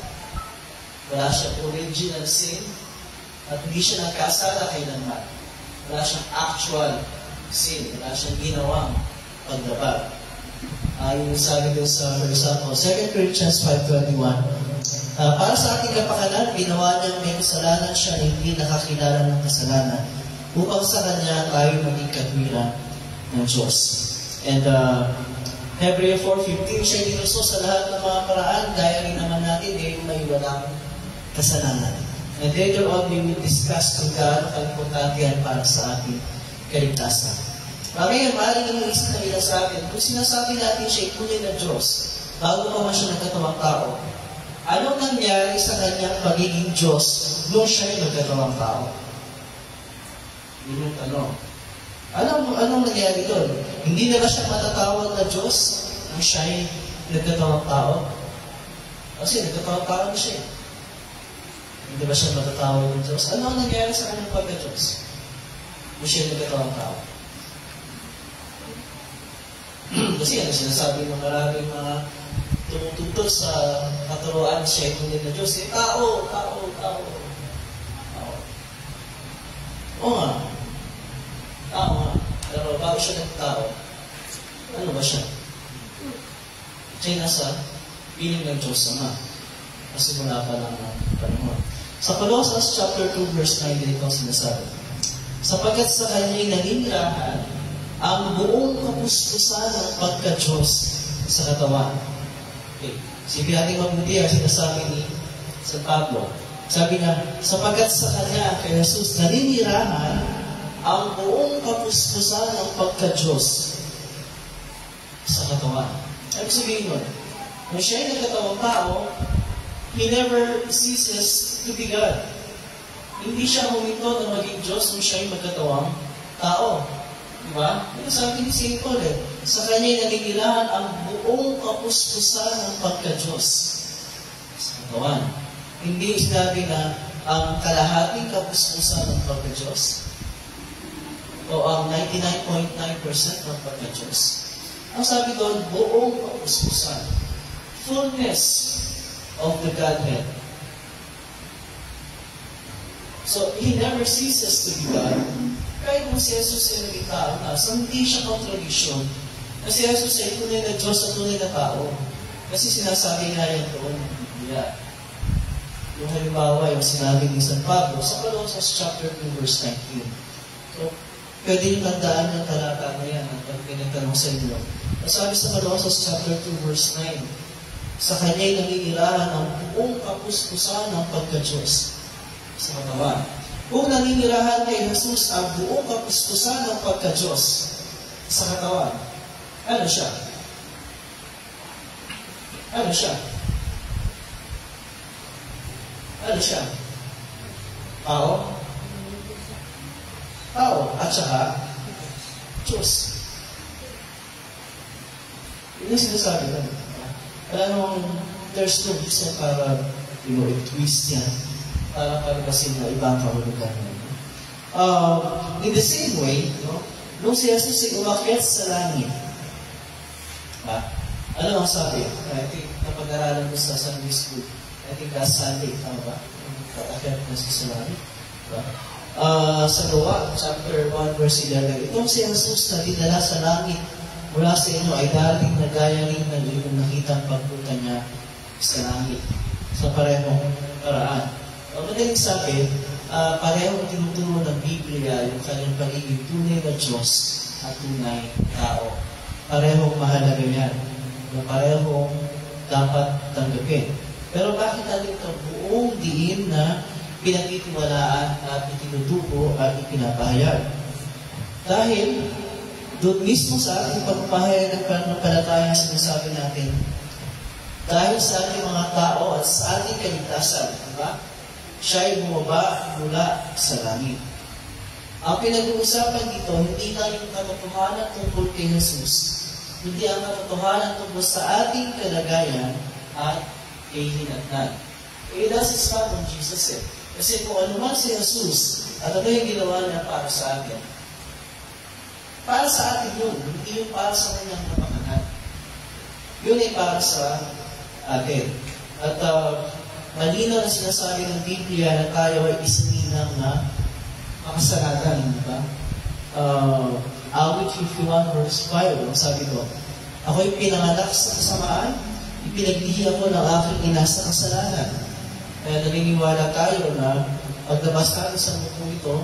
Wala siyang original sin. At hindi siya nagkasala kailanman. Wala siyang actual sin. Wala siyang ginawang pagdabag. Yung sabi doon sa, for example, 2 Corinthians 5:21, para sa ating kapakanan, ginawa niyang may kasalanan siya na hindi nakakilala ng kasalanan upang sa Kanya tayo maging katwiran ng Diyos. And Hebrew 4:15, siya dinuso sa lahat ng mga paraan, gaya rin naman natin may walang kasalanan. And later on, we will discuss kung gaano ka-importante yan para sa ating kaligtasan. Ngayon, maaaring iniisip na nila sa atin, kung sinasabi natin siya tunay na Diyos, bago pa man siya nagkatawang tao, anong nangyari sa kanyang pagiging Diyos nung siya ay nagkatawang tao? Yun yung tanong. Anong nangyari doon? Hindi na ba siya matatawag na Diyos nung siya ay nagkatawang tao? Kasi nagkatawang tao na siya. Hindi ba siya matatawag ng Diyos? Ano ang nangyari sa kanyang pagka-Diyos nung siya ay nagkatawang tao? Kasi ano sinasabi ng maraming mga tumututol sa katuruan siya ay tunay na Diyos. Tao. Oo nga. Tao nga. Pero bago siya nagtao, ano ba siya? Siya nasa piling ng Diyos Ama. Kasi mula pa lang ang panahon. Sa Colossus chapter 2 verse 9, dito ang sinasabi. Sapagkat sa kanya'y naninirahan ang buong kapuspusan ng pagka-Diyos sa katawan. Okay. Sige natin mabuti ang sinasabi ni San Pablo. Sabi niya, sapagkat sa kanya, kay Jesus, naninirahan ang buong kapuspusan ng pagka-Diyos sa katawan. Ibig sabihin nun, kung siya ay nagkatawang tao, He never ceases to be God. Hindi siya huminto na maging Diyos kung siya ay magkatawang tao. Diba? Ito sabi ni St. Paul sa kanya'y naninirahan ang buong kapuspusan ng pagka-Diyos sa katawan. Hindi sinabi na ang kalahating kapuspusan ng pagka-Diyos o ang 99.9% ng pagka-Diyos. Ang sabi doon, buong kapuspusan. Fullness of the Godhead. So, He never ceases to be God. Kahit kung si Jesus ay naging tao na, so hindi siya contradiction. Kasi Jesus ay tunay na Diyos at tunay na tao. Kasi sinasabi nga yan doon. Yeah. Yung halimbawa, yung sinabi ni San Pablo sa Colossus chapter 2 verse 19. So, pwede yung tandaan ng talata na yan pag pinagtanong sa inyo. Sabi sa Colossus chapter 2 verse 9, sa kanya'y naninirahan ang buong kapuspusan ng pagka-Diyos sa katawan. Kung naninirahan kay Jesus ang buong kapuspusan ng pagka-Diyos sa katawan, ano siya? Ano siya? Ano siya? Tao? Tao. At saka, Diyos. Yun yung sinasabi na. Wala namang, there's no reason para, i-twist yan. Para palipasin na ibang kahulugan. In the same way, nung si Jesus ay umakyat sa langit, ano ang sabi? I think, napag-aralan mo sa Sunday School. I think last Sunday, tama ba? Pag-akyat na sa langit. Sa Gawa, chapter 1, verse 11, itong si Jesus na dinala sa langit mula sa inyo ay dating na gaya rin ng inyong nakitang pagpunta niya sa langit sa parehong paraan. Madaling sabi, parehong tinuturo ng Biblia yung kanyang pagiging tunay na Diyos at tunay tao. Parehong mahalaga yan. Na parehong dapat tanggapin. Pero bakit natin ito buong diin na pinagtitiwalaan at itinutubo at ipinapahayag? Dahil doon mismo sa ating pagpapahayag ng pananampalataya sinasabi natin, dahil sa ating mga tao at sa ating kaligtasan, diba? Siya ay bumaba mula sa langit. Ang pinag-uusapan dito, hindi na yung katotohanan tungkol kay Jesus, hindi ang katotohanan tungkol sa ating kalagayan at kay hinatnan. It doesn't stop on Jesus Kasi kung ano man si Jesus, at ano yung ginawa niya para sa atin, para sa atin yun, hindi yung para sa kanyang napakanan. Yun ay para sa atin. At malinaw na sinasabi ng Biblia na tayo ay isininang na makasalanan, di ba? Awit 51 verse 5, ang sabi ko, ako'y pinanganak sa kasamaan, ipinaglihi ako ng aking ina sa kasalanan. Kaya naniniwala tayo na paglabas natin sa mundo ito,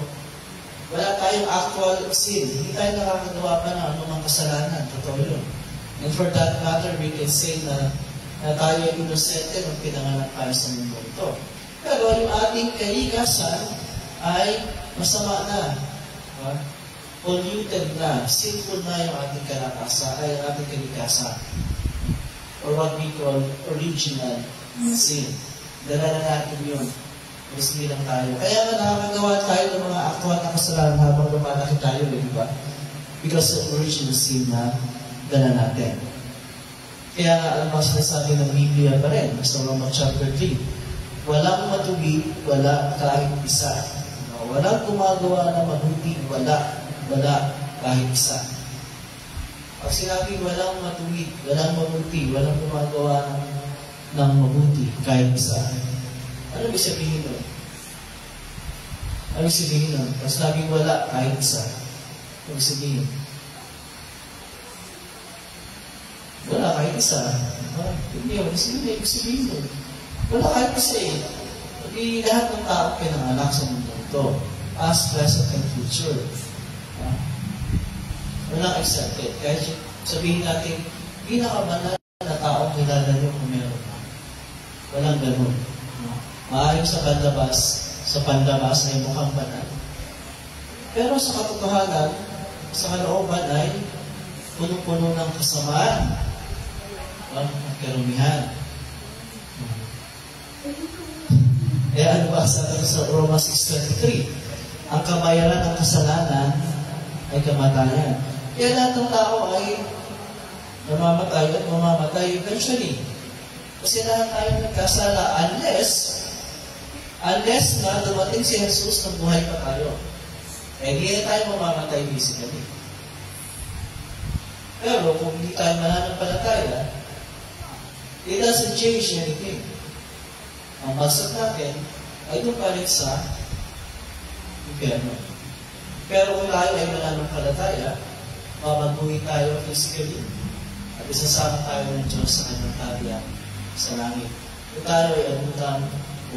wala tayong actual sin. Hindi tayo nakakagawa pa ng anumang kasalanan. Totoo yun. And for that matter, we can say na tayo ay inosente nung pinanganak tayo sa mundo ito. Pero yung ating kalikasan ay masama na. Polluted na. Sinful na yung ating kalikasan. Or what we call original sin. Dala na natin yun. Mas lang tayo. Kaya nga nakakagawa tayo ng mga aktual na kasalanan habang lumalaki tayo, di ba? Because of original sin na dala natin. Kaya nga, alam mo, sinasabi ng Biblia pa rin, sa Romans chapter 3, walang matuwid, wala kahit isa. Walang gumagawa na mabuti, wala kahit isa. Pag sinabi walang matuwid, walang mabuti, walang gumagawa ng mabuti, kahit isa. Ano ibig sabihin nun? Ano ibig sabihin nun? Pag sinabing wala, kahit isa. Ano ibig sabihin? Wala kahit isa. Hindi yun. Ibig sabihin yun. Wala kahit kasi, hindi lahat ng tao pinanganak sa mundo ito. Past, present, and future. Walang accepted. Kahit sabihin natin, pinakabanal na tao kilala nyo kung meron na. Walang ganun. Maaaring sa pandabas ay mukhang banal. Pero sa katotohanan, sa kalooban ay punong-puno ng kasamaan at karumihan. Kaya ano ba sabi sa Roma 6:23? Ang kabayaran ng kasalanan ay kamatayan. Kaya lahat ng tao ay namamatay at mamamatay eventually. Kasi lahat tayo nagkasala unless na dumating si Jesus na buhay pa tayo. Hindi na tayo mamamatay physically. Pero kung hindi tayo mananampalataya, it doesn't change anything. Ang bagsak natin ay doon pa rin sa impyerno. Pero kung tayo ay mananampalataya, mabaguhin tayo physically at isasama tayo ng Diyos sa kanyang kaharian sa langit. Kung tayo ay abutang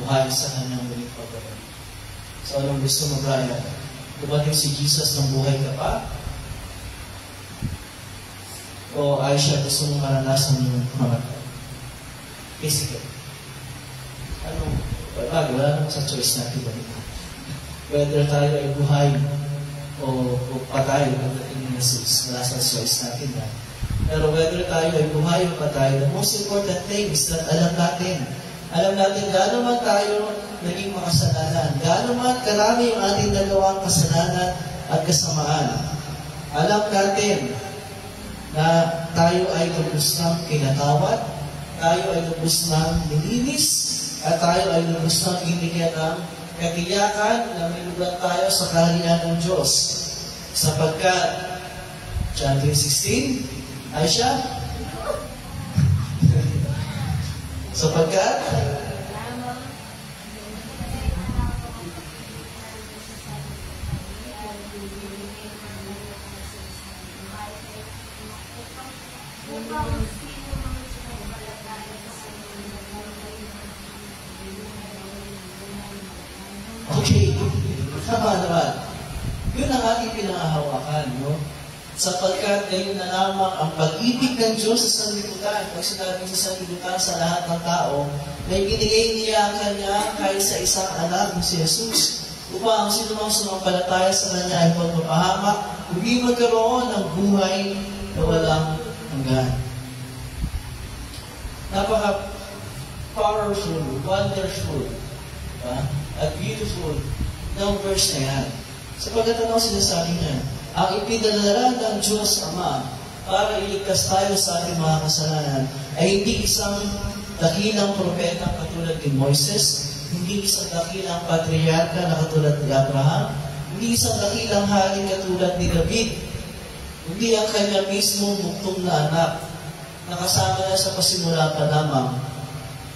buhay sa kanyang muling pagbabalik. So anong gusto mo, Brian? Dumating si Jesus ng buhay ka pa? O ay siya gusto mong maranasan yung mamatay? Physically. Wala naman sa choice natin ba ito? Whether tayo ay buhay o patay pagdating ni Jesus, wala sa choice natin na. Pero whether tayo ay buhay o patay, the most important thing is that alam natin gaano man tayo naging makasalanan, gaano man karami yung ating nagawang kasalanan at kasamaan. Alam natin na tayo ay lubos ng kinatawad, tayo ay lubos ng nilinis, at tayo ay lubos ng binigyan ng katiyakan na may lugar tayo sa kaharian ng Diyos. Sapagkat, John 3:16, ay siya? Sapagkat, okay, tama naman. Yun ang ating pinangahawakan, no? Sapagkat gayon na lamang ang pag-ibig ng Diyos sa sanlibutan. Pag sinabi sa sanlibutan sa lahat ng tao, na ibinigay niya ang Kanya kahit sa isang anak ng si Jesus, upang ang sinumang sumampalataya sa Kanya ay magpapahamak, hindi magkaroon ng buhay na walang hanggan. Napaka-powerful, wonderful, at beautiful ng verse na yan. Sapagkat ano sinasabi niya? Ang ipinadala ng Diyos Ama para iligtas tayo sa ating mga kasalanan ay hindi isang dakilang propeta katulad ni Moises, hindi isang dakilang patriarka na katulad ni Abraham, hindi isang dakilang hari katulad ni David, hindi ang kanya mismo muktong na anak, nakasama na sa pasimula pa lamang,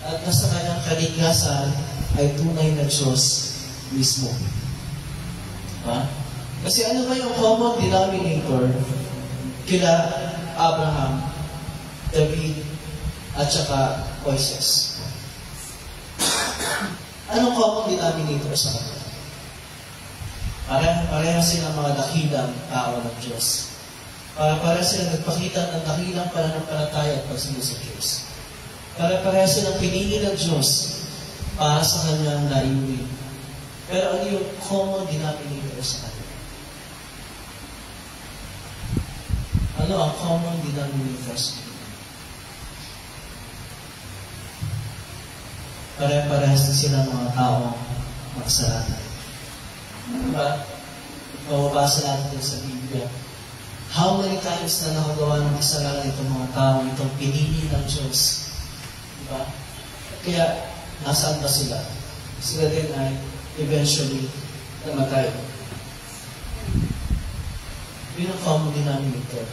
at nasa kanyang kaligtasan ay tunay na Diyos mismo. Kasi ano ba yung common denominator kila Abraham, David, at saka Moises? Anong common denominator sa kanila? Pareha silang mga dakilang tao ng Diyos. Pareha silang nagpakita ng dakilang pananampalataya at pagsunod sa Diyos. Pareha silang pinili ng Diyos para sa kanyang layunin. Pero ano yung common denominator sa kanila? Ano ang common denominator sa kanila? Pare-parehas din sila mga taong makasalanan. Diba? Mababasa natin sa Biblia. How many times na nakagawa ng kasalanan itong mga tao, itong pinili ng Diyos? Diba? Kaya, nasaan ba sila? Sila din ay eventually namatay. Yun ang common denominator.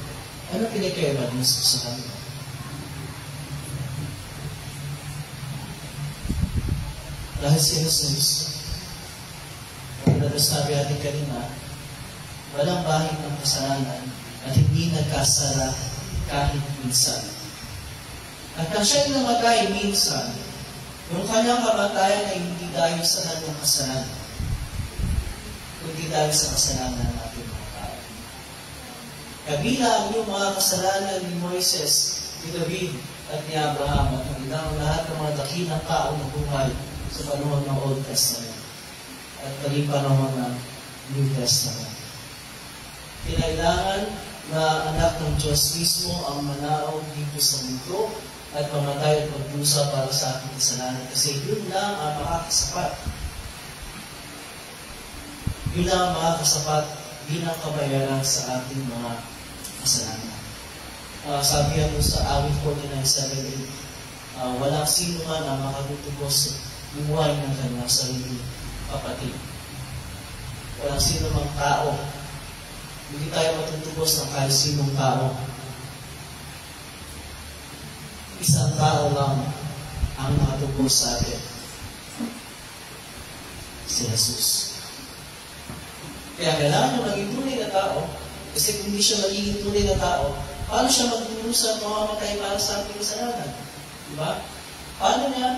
Ano pinakaiba niya sa kanila? Dahil si Jesus, ang sabi natin kanina, walang bahid ng kasalanan at hindi nagkasala kahit minsan. At nang siya'y namatay minsan, yung kanyang kamatayan ay hindi dahil sa kanyang kasalanan, kundi dahil sa kasalanan natin mga tao. Kabilang yung mga kasalanan ni Moises, ni David, at ni Abraham, at ang lahat ng mga dakilang tao na buhay sa panahon ng Old Testament at kaling panahon ng New Testament. Kinailangan na anak ng Diyos mismo ang manaraw dito sa mundo at mamatay at magdusa para sa ating kasalanan. Kasi yun lang ang makakasapat. Yun lang ang makakasapat bilang kabayaran sa ating mga kasalanan. Sabi yan sa awit 49:7, walang sino man ang makatutubos sa buhay ng kanyang sarili kapatid. Walang sino mang tao. Hindi tayo matutubos ng kahit sinong tao. Isang tao lang ang nakatubos sa atin. Si Jesus. Kaya kailangan yung maging tunay na tao, kasi kung hindi siya magiging tunay na tao, paano siya magdurusa at mamamatay para sa ating kasalanan? Diba? Paano niya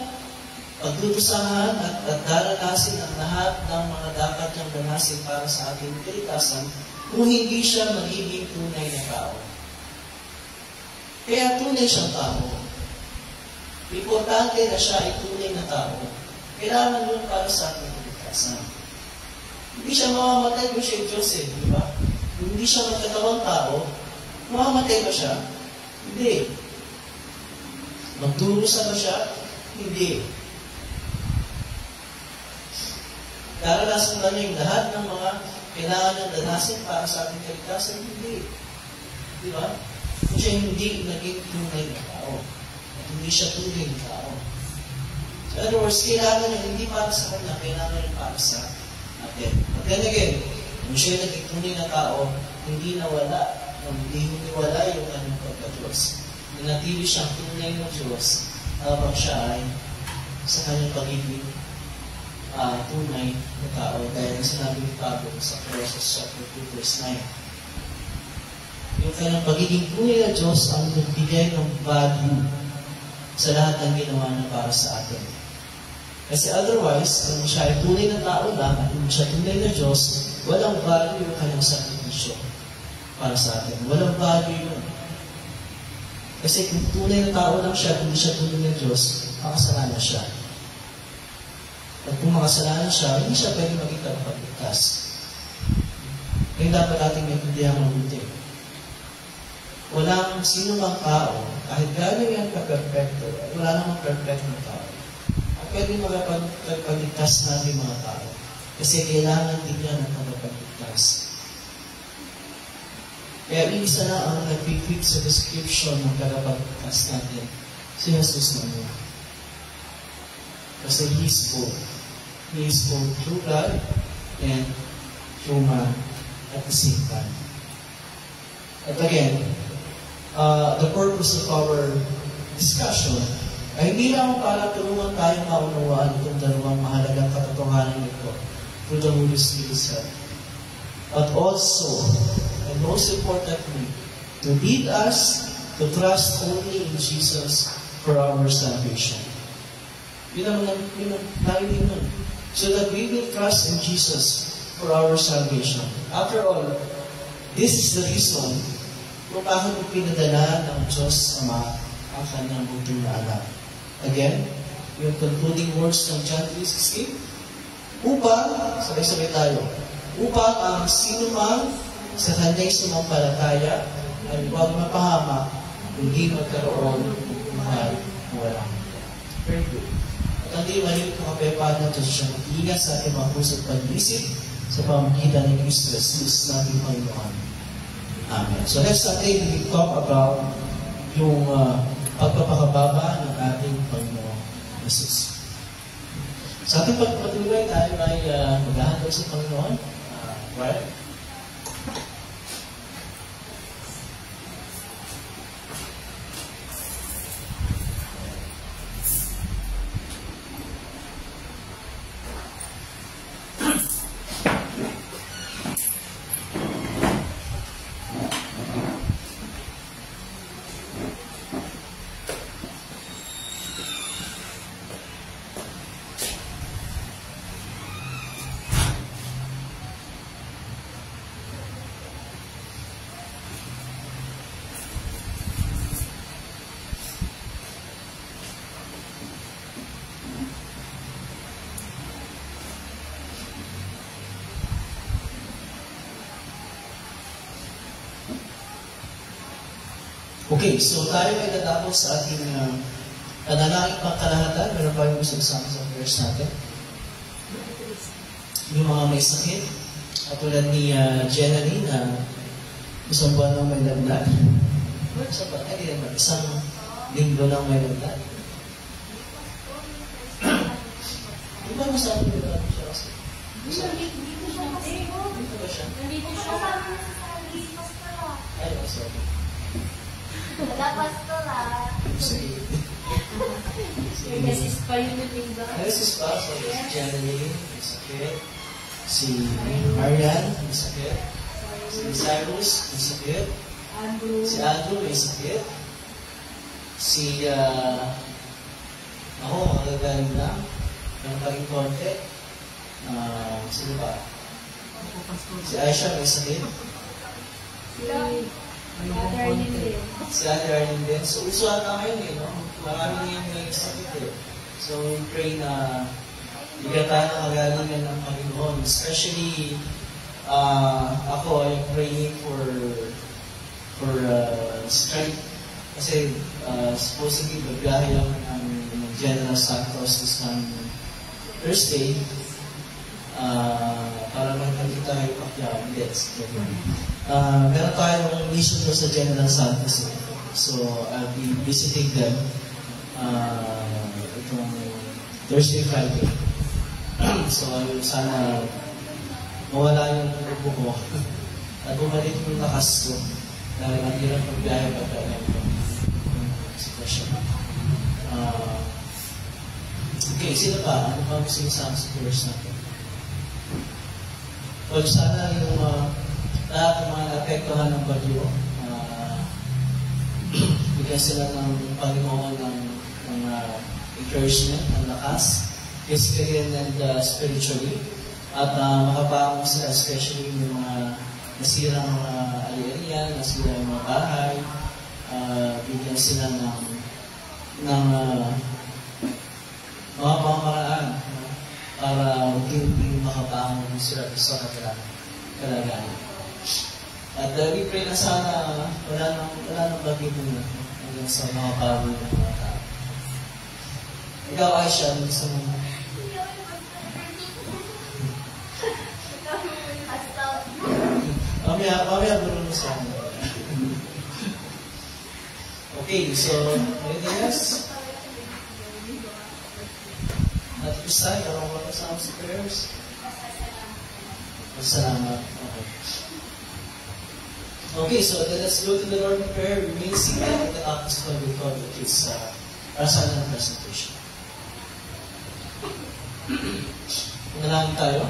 pagdurusahan at daranasin ang lahat ng mga dapat niyang danasin para sa ating kalikasan kung hindi siya magiging tunay na tao? Kaya tunay siyang tao. Importante na siya ay tunay na tao. Kailangan yun para sa ating kalikasan. Hindi siya mamamatay kung siya Diyos di ba? Kung hindi siya magkatawang tao, mamamatay ba siya? Hindi. Magdurusa ba siya? Hindi. Daranasan ba niya yung lahat ng mga kailangan ng danasin para sa ating kalikasan? Hindi. Di ba? Kung siya hindi naging tunay na tao. At hindi siya tunay na tao. So, in other words, kailangan niya hindi para sa kanya, kailangan niya para sa atin. But then again, kung siya naging tunay na tao, hindi nawala, hindi wala yung kanyang pagka-Diyos. Nanatili siyang tunay ng Diyos habang siya ay sa kanyang pagiging tunay na tao. Dahil sinabi ni Pablo sa Colossians chapter 2 verse 9. Yung kanyang pagiging tunay na Diyos ang nagbigay ng value sa lahat ng ginawa niya para sa atin. Kasi otherwise, kung siya ay tunay na tao lang at kung siya tunay na Diyos, walang value yung kanyang sakripisyo para sa atin. Walang value yun. Kasi kung tunay na tao lang siya, kung hindi siya tunay na Diyos, makasalanan siya. At kung makasalanan siya, hindi siya pwede maging tagapagligtas. Kaya dapat natin maintindihan mabuti. Walang sino mang tao, kahit gano'n yan ka-perfecto, wala namang perfect na tao. At pwede magpagligtas natin mga tao. Kasi kailangan din yan ang magpagligtas. Kaya isa na ang nag-fit sa description ng tagapagligtas natin, si Jesus naman. Kasi He is both. He is both true God and true man at the same time. At again, the purpose of our discussion ay hindi lang para tulungan tayong maunawaan itong dalawang mahalagang katotohanan ito through the Holy Spirit itself. But also, and most importantly, to lead us to trust only in Jesus for our salvation. Yun ang narinig nun. So that we will trust in Jesus for our salvation. After all, this is the reason kung bakit pinadala ng Diyos Ama ang kanyang buting na anak. Again, yung concluding words ng John 3:16, upang, sabay-sabay tayo, upang ang sino man sa kanya'y sumampalataya ay huwag mapahamak, hindi magkaroon ng mahal na walang. Very good. At hindi malimit ng kapayapaan ng Diyos siya mag-iingat sa ating mga puso at pag-isip sa pamagitan ng Kristo Jesus natin Panginoon. Amen. So next Sunday, we will talk about yung pagpapakababa ng ating Panginoon Jesus. Sa ating pagpatuloy, tayo ay maghahandog sa Panginoon. Right? Okay, so tayo ay dadako sa ating panalangin pangkalahatan. Meron ba yung gusto isama sa prayers natin? Yung mga may sakit, katulad ni Jenny na isang buwan lang may lagnat. Isang linggo lang may lagnat. Di ba masabi ko lang siya kasi? Dito siya kasi. Dito ba siya? Nandito siya. Ay, sorry. Dapat ko lang. Sige. Nag-assist pa yun yung tingga. Nag-assist pa. So, si Jenny, may sakit. Si Marian, may sakit. Si Cyrus, may sakit. Si Andrew, may sakit. Si, ako, magagaling lang. Yung paling konti. Sino ba? Si Aisha, may sakit. Si Ate Arlene din. So, usual na ngayon eh, no? Marami ngayon may sakit eh. So, we pray na bigyan tayo ng kagalingan ng Panginoon. Especially, ako ay praying for strength. Kasi, supposedly, magbiyahe lang ng General Santos this coming Thursday. Para magkakita kayo Pacquiao. Yes. Meron tayong mission sa General Santos. So, I'll be visiting them itong Thursday, Friday. So, sana mawala yung grupo ko at bumalik yung lakas ko dahil ang hirap magbiyahe pagkain ko sitwasyon. Okay, sino pa? Ano pa gusto yung sa prayers natin? Well, sana yung lahat ng mga naapektuhan ng bagyo, bigyan sila ng Panginoon ng encouragement, ng lakas, physically and spiritually. At makabangon sila, especially yung mga nasirang mga ari-arian, nasirang mga bahay, bigyan sila ng mga pamamaraan para hindi makabangon sila sa kanilang kalagayan. At we pray na sana wala nang bagay muna hanggang sa mga baboy ng mga tao. Ikaw, Aisha, ano gusto mo? Mamaya gano'n mo sa amin. Okay, so, anything else? At this time, ano mo sa prayers? Salamat. Okay. Okay, so let's go to the Lord in prayer. Remain seated in the atmosphere with God with His silent presentation. Manalangin tayo.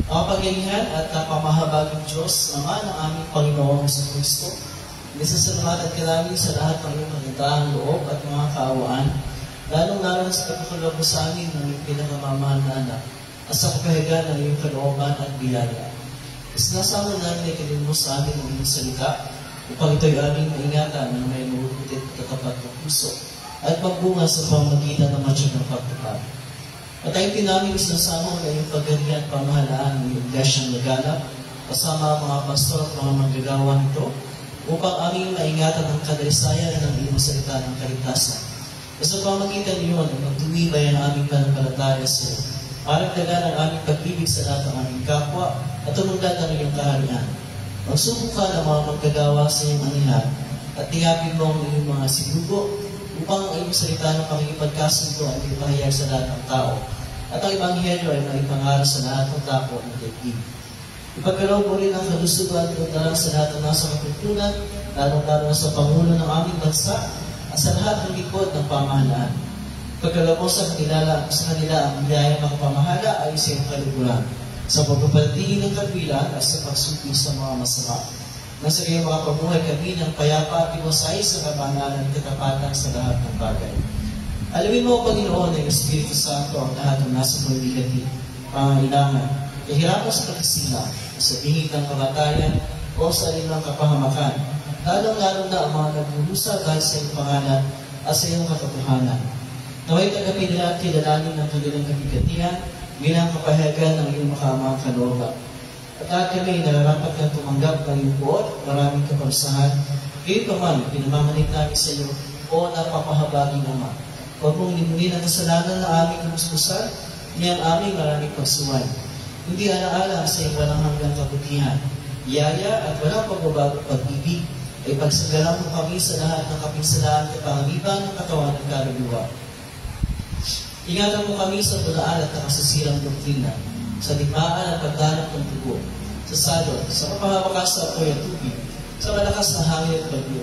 Ang pagyayihan at pamahabagang Diyos, Ama ng aming Panginoong sa Kristo, nisasalamatan ka namin sa lahat ng iyong magandang loob at mga kaawaan, lalong-lalo sa pagkakalabo sa amin ng iyong pinakamamahal na anak, at sa kapahigan ng iyong kalooban at biyaya. Isinasama namin ay kanin mo sa amin ng iyong salita, upang ito'y aming maingatan ng may mabubutit at katapat ng puso, at magbunga sa pamamagitan ng madyag ng pagtupad. At ay namin isinasama na iyong pagharian at pamahalaan ng iyong iglesyang laganap, kasama ang mga pastor at mga manggagawa nito, upang aming maingatan ang kadalisayan ng iyong salita ng kaligtasan. At sa pamamagitan niyon, magtuwibay ang aming pananampalataya sa iyo, para dagan ang aming pag-ibig sa lahat ng aming kapwa at tumundan ng iyong kaharian. Magsubukan ang mga magkagawa sa iyong anihan at tingapin mo ang iyong mga sinugo upang ang iyong salita ng pakikipagkasundo ay ipahayag sa lahat ng tao at ang Ebanghelyo ay maipangaral sa lahat ng tao ng daigdig. Ipagkaloob mo rin ang kalusugan at pagdalang sa lahat ng nasa katutunan, lalong-lalo sa Pangulo ng aming bansa at sa lahat ng likod ng pamahalaan. Pagkaloob mo sa kanila ang biyayang makapamahala ay sa iyong kaliguran, sa pagpapatigin ng kabilan at sa pagsupil sa mga masama. Nasa kayong mga pabuhay kami ng payapa at iwasay sa kabanalan at katapatan sa lahat ng bagay. Alamin mo, Panginoon, ng Espiritu Santo ang lahat ng nasa paligid, pangailangan, kahirapan sa pagkasila, sa bingit ng kamatayan o sa ilang kapahamakan, lalong-lalo na ang mga nagbubusa dahil sa iyong pangalan at sa iyong katotohanan. Naway tagapin nila at kilalanin ng kanilang kabigatihan bilang kapahayagan ng iyong makamang kalooban. At lahat kami nararapat na tumanggap ng iyong buot, maraming kaparusahan Kayo pa man, pinamamanig namin sa iyo, o napapahabaging Ama. Huwag mong limunin ang kasalanan na aming kamusmusan, niyan aming maraming pagsuway. Hindi alaala sa iyong walang hanggang kabutihan. Yaya at walang pagbabago pag-ibig, ay pagsagalan mo kami sa lahat ng kapinsalaan at panganiban ng katawan ng kaluluwa. Ingatan mo kami sa tulaan at nakasasirang doktrina, sa digmaan at pagganap ng dugo, sa salot, sa mapahawakas sa apoy at tubig, sa malakas na hangin at bagyo,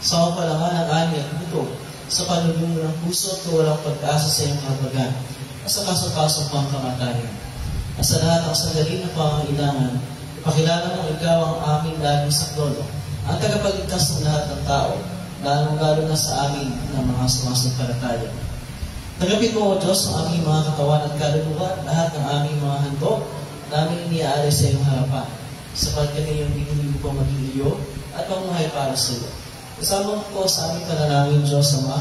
sa kapalangan ng ani at buto, sa panulong ng puso at walang pag-asa sa iyong kahabagan, at sa kasapasok pang kamatayan. At sa lahat ng sandali ng pangangailangan, ipakilala mo ikaw ang aming laging saklolo, ang tagapagligtas ng lahat ng tao, lalong-lalo na sa amin ng mga sumasampalataya. Tagapin mo, O Diyos, ang aming mga katawan at kaluluwa, lahat ng aming mga handog, namin iniaalay sa iyong harapan, sapagkat iyong binili ko maging iyo at mamuhay para sa iyo. Kasama po sa aming panalangin, Diyos Ama,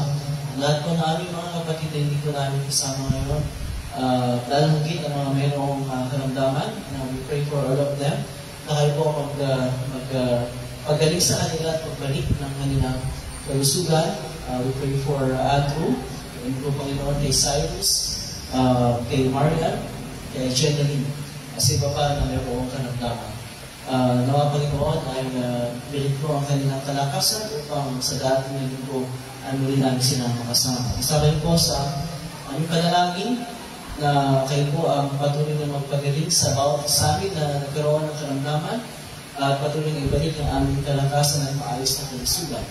lahat po na aming mga kapatid na hindi ko namin kasama ngayon, lalong higit ang mga mayroong karamdaman, we pray for all of them, na kayo po paggaling sa kanila at pagbalik ng kanilang kalusugan. We pray for Andrew, and po Panginoon kay Cyrus, kay Marian, kay Jeneline, kasi iba pa na mayroong karamdaman. Nawa Panginoon ay bilit po ang kanilang kalakasan upang sa dating na linggo ay muli namin silang makasama. Isa rin po sa aming panalangin na kayo po ang patuloy na magpagaling sa bawat sa amin na nagkaroon ng karamdaman at patuloy na ibalik ang aming kalakasan at maayos na kalusugan.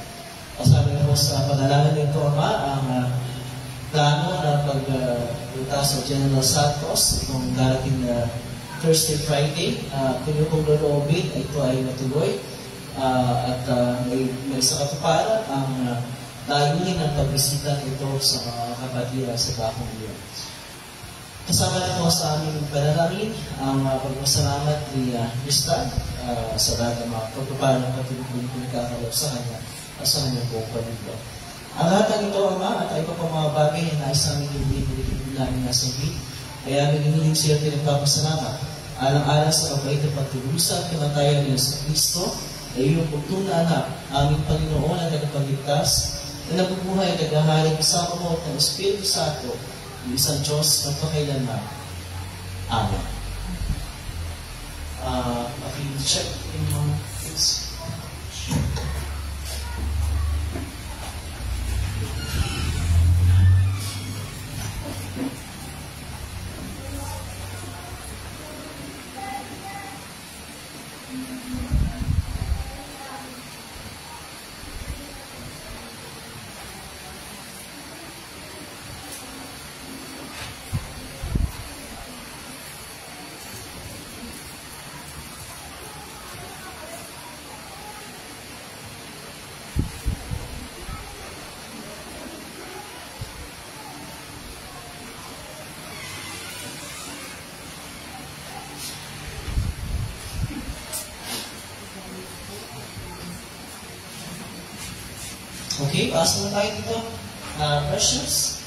Kasama po sa panalangin nito, Ama, ang plano na pagpunta sa General Santos itong darating na Thursday, Friday. Kung yung kong loloobin, ito ay matuloy at may sa katuparan ang layunin ng pagbisita nito sa mga kapatira sa bakong iyon. Kasama nito sa aming panalangin ang pagpasalamat ni Krista sa lahat ng mga pagpapalan ng patuloy kong nagkakalap sa kanya at sa kanyang buong pamilya. Ang lahat ng ito, Ama, at ay pa mga bagay na nais namin yung namin nasa higit, kaya naginiging siya pinagpapasalamat. Alang-alang sa kabait na pagtulusan at kamatayan niya sa Kristo, ay iyong pugtong na anak, aming Panginoon at tagapagligtas, na nabubuhay at naghahaling kasama mo ng Espiritu Santo, yung isang Diyos magpakailanman. Amen. Check in mga things. Okay, pass na tayo dito. Questions?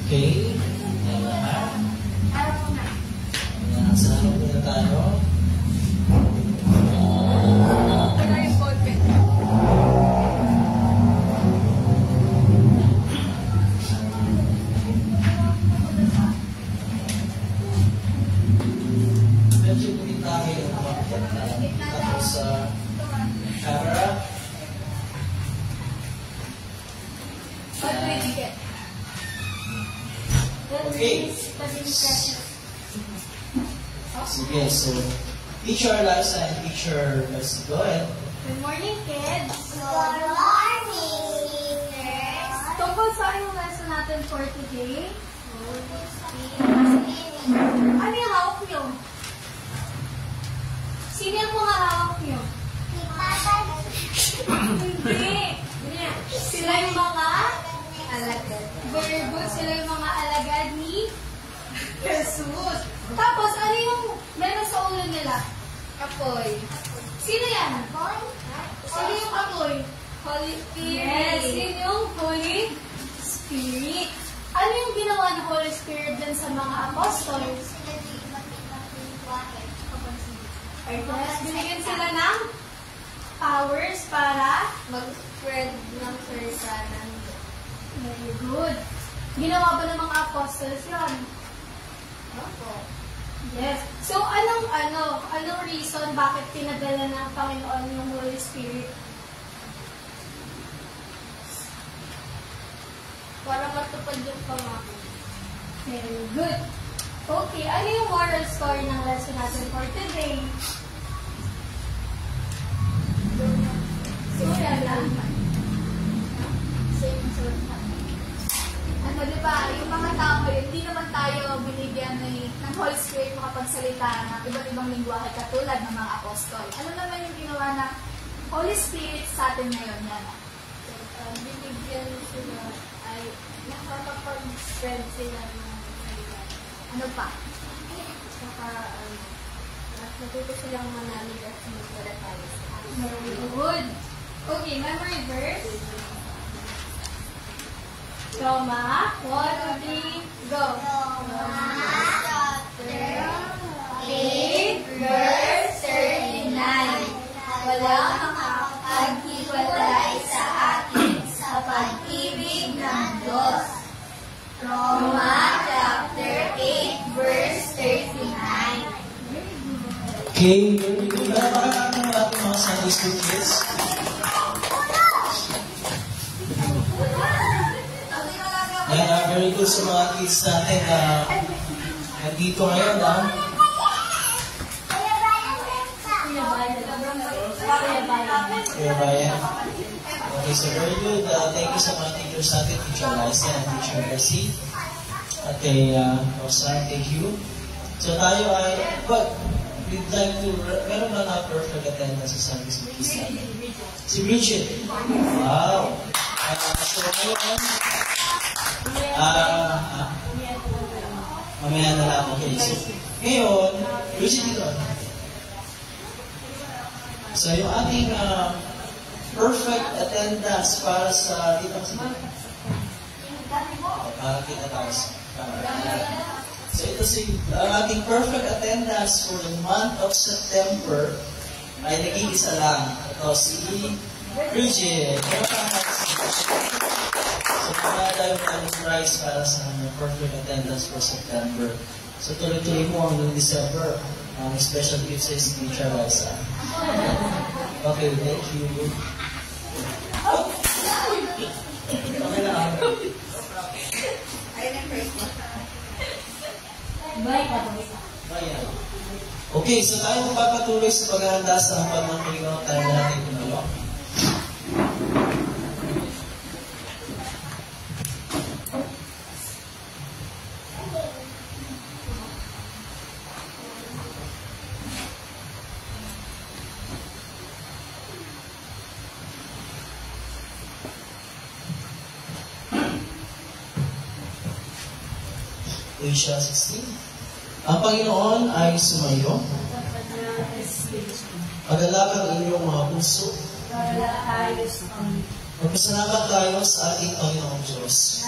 Okay. Ayan na. Ayan, saan na tayo? Medyo ulit tayo tapos sa camera. Okay. Sige, so teacher Liza and teacher Leslie, go ahead. Good morning, kids. Good morning, teachers. Tungkol sa yung lesson natin for today, ano yung hawak nyo? Sino yung mga hawak nyo? Hindi. Sila yung mga alagad. Very good. Sila yung mga alagad ni Jesus. Tapos, ano yung meron sa ulo nila? Apoy. Sino yan? Sino yung apoy? Holy Spirit. Yes, sino yung Holy Spirit? Ano yung ginawa ng Holy Spirit din sa mga apostles? Yes, binigyan sila ng powers para mag-spread ng salita ng Diyos. very good. Ginawa ba ng mga apostles yun? Opo. Yes. So, anong reason bakit pinadala ng Panginoon yung Holy Spirit? Para matupad yung pangako. Very good. Okay, ano yung moral story ng lesson natin for today? Sura lang. Same sort na. Ano, di ba, yung mga tao, hindi naman tayo binigyan ng Holy Spirit makapagsalita ng iba't ibang lingwahe katulad ng mga apostol. Ano naman yung ginawa ng Holy Spirit sa atin ngayon? Yan. Binigyan sila ay nakakapag-spread sila ng salita. Ano pa? Saka, natuto silang manalig at sumumpalataya sa akin. Very good. Okay, memory verse. Roma, 1, 2, 3, go. Chapter 8, verse 39. Walang makakapaghiwalay sa atin sa pag-ibig ng Diyos. Roma chapter 8, verse 39. Okay, very good. Palakpakan natin ang ating mga Sunday School kids. Yan, very good sa mga kids natin na nandito ngayon. Kuya Bayan. Okay, so very good. Thank you sa mga teachers natin, Teacher Liza and Teacher Mercy. At kay Rosan, thank you. So tayo ay, we'd like to, meron ba na perfect attendance sa Sunday School kids natin? Si Bridget. Wow. So ngayon, mamaya na lang. Okay, so ngayon, Bridget dito. So yung ating perfect attendance para sa dito kasi para kita tayo so ito ang ating perfect attendance for the month of September ay nag-iisa lang. Ito si Bridget. So pangalan ng prize para sa perfect attendance for September. So tuloy-tuloy mo hanggang December. Ang special gift sa Teacher Liza. Okay, thank you. Okay na. Okay, so tayo magpapatuloy sa paghahanda sa pagmamaligaw tayo natin kumalo. Asia 16. Ang Panginoon ay sumayo. Pagalakan ang inyong mga puso. Magpasalamat tayo sa ating Panginoong Diyos.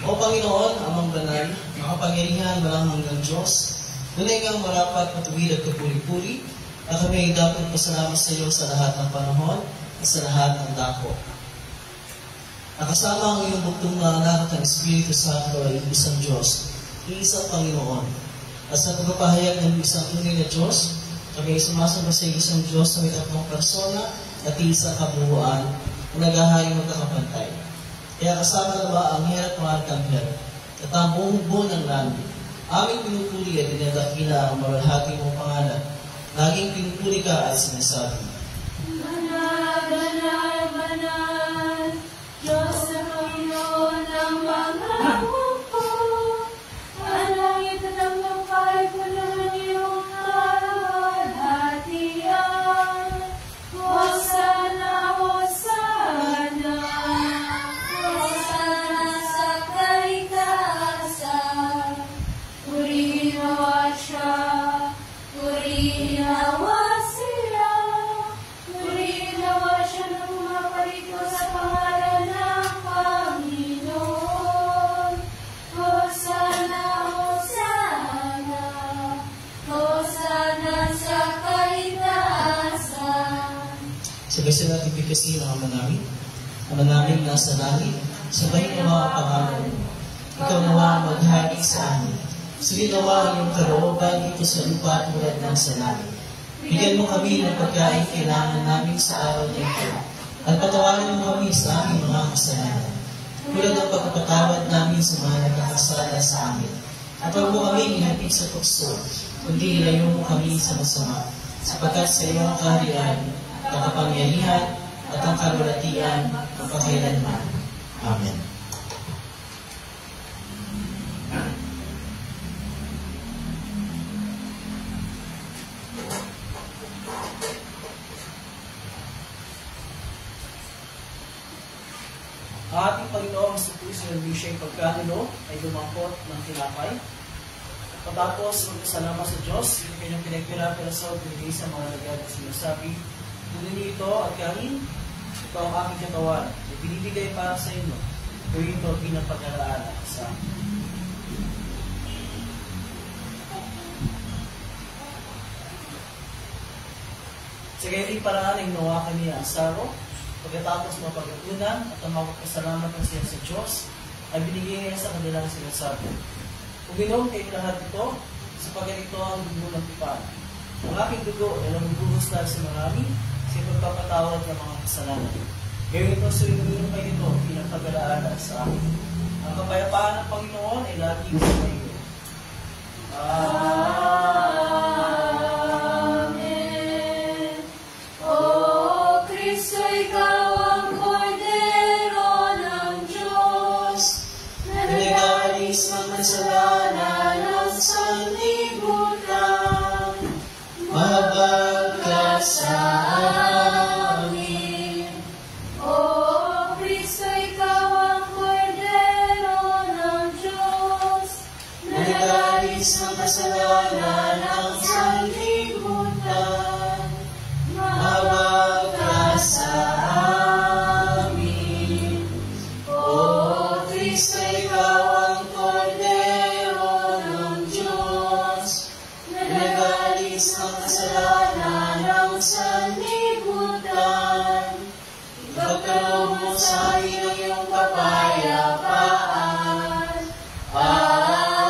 O Panginoon, Amang Banal, makapangyarihan walang hanggang Diyos, tunay kang marapat matuwid at kapuri-puri, at kami ay dapat pasalamat sa iyo sa lahat ng panahon at sa lahat ng dako. Nakasama ang iyong bugtong na anak ng Espiritu Santo ay isang Diyos, iisang Panginoon. At sa pagpapahayag ng isang tunay na Diyos, kami ay sumasamba sa isang Diyos na may tatlong persona at isang kabuuan na naghahayang magkakapantay. Kaya kasama na ba ang hirap mga kamher at ang buong buo ng langit? Aming pinupuli at dinadakila ang maralhati mong pangalan. Laging pinupuli ka at sinasabi, Banal, banal, banal, Diyos na Panginoon ng mga ko. Ang langit at ang lupa'y puno ng iyong kalwalhatian. Hosana, Hosana, Hosana sa kaligtasan. Purihin nawa siya, purihin nawa siya. Sabay sa natin bigkasin ang Ama namin. Ama namin nasa langit, sabayin mo mga pangalan mo. Ikaw nawa maghari sa amin. Suli nawa ang iyong kalooban dito sa lupa tulad ng sa langit. Bigyan mo kami ng pagkain kailangan namin sa araw na ito. At patawarin mo kami sa aming mga kasalanan. Tulad ng pagpapatawad namin sa mga nagkakasala sa amin. At huwag mo kami inapit sa tukso, kundi ilayo mo kami sa masama. Sapagkat sa iyong kaharian, ang kapangyarihan, at ang kalulatian magpakailanman. Amen. Ang ating Panginoong Jesucristo ng siya'y pagkanulo ay dumangkot ng tinapay. Patapos magkasalamat sa Diyos, yung kanyang pinagpira-pira sa binigay sa mga lagyan at sinasabi, "Tuloy niyo ito at kanin, ito ang aking katawan, na binibigay para sa inyo. Gawin ito bilang pag-alaala sa akin." Sa ganyan paraan ay nawakan niya ang saro. Pagkatapos mapag-unan at ang magpasalamat ng siya sa Diyos, ay binigay niya sa kanilang sinasabi, "Uminom kayo lahat ito, sapagkat ito ang dugo ng tipan. Ang aking dugo ay namumuhos dahil sa marami, sa pagpapatawad ng mga kasalanan. Gawin ito sa uminom kayo ito, bilang pag-alaala sa akin. Ang kapayapaan ng Panginoon ay laging sa iyo." Kasalanan ng sanlibutan, mahabag ka sa amin. O Kristo, ikaw ang Kordero ng Diyos, na nagalis ng kasalanan ng sanlibutan, mahabag ka sa amin. O Kristo, ikaw ang kasalanan ng sanlibutan, ipagkaloob mo sa amin ang iyong kapayapaan. Amen.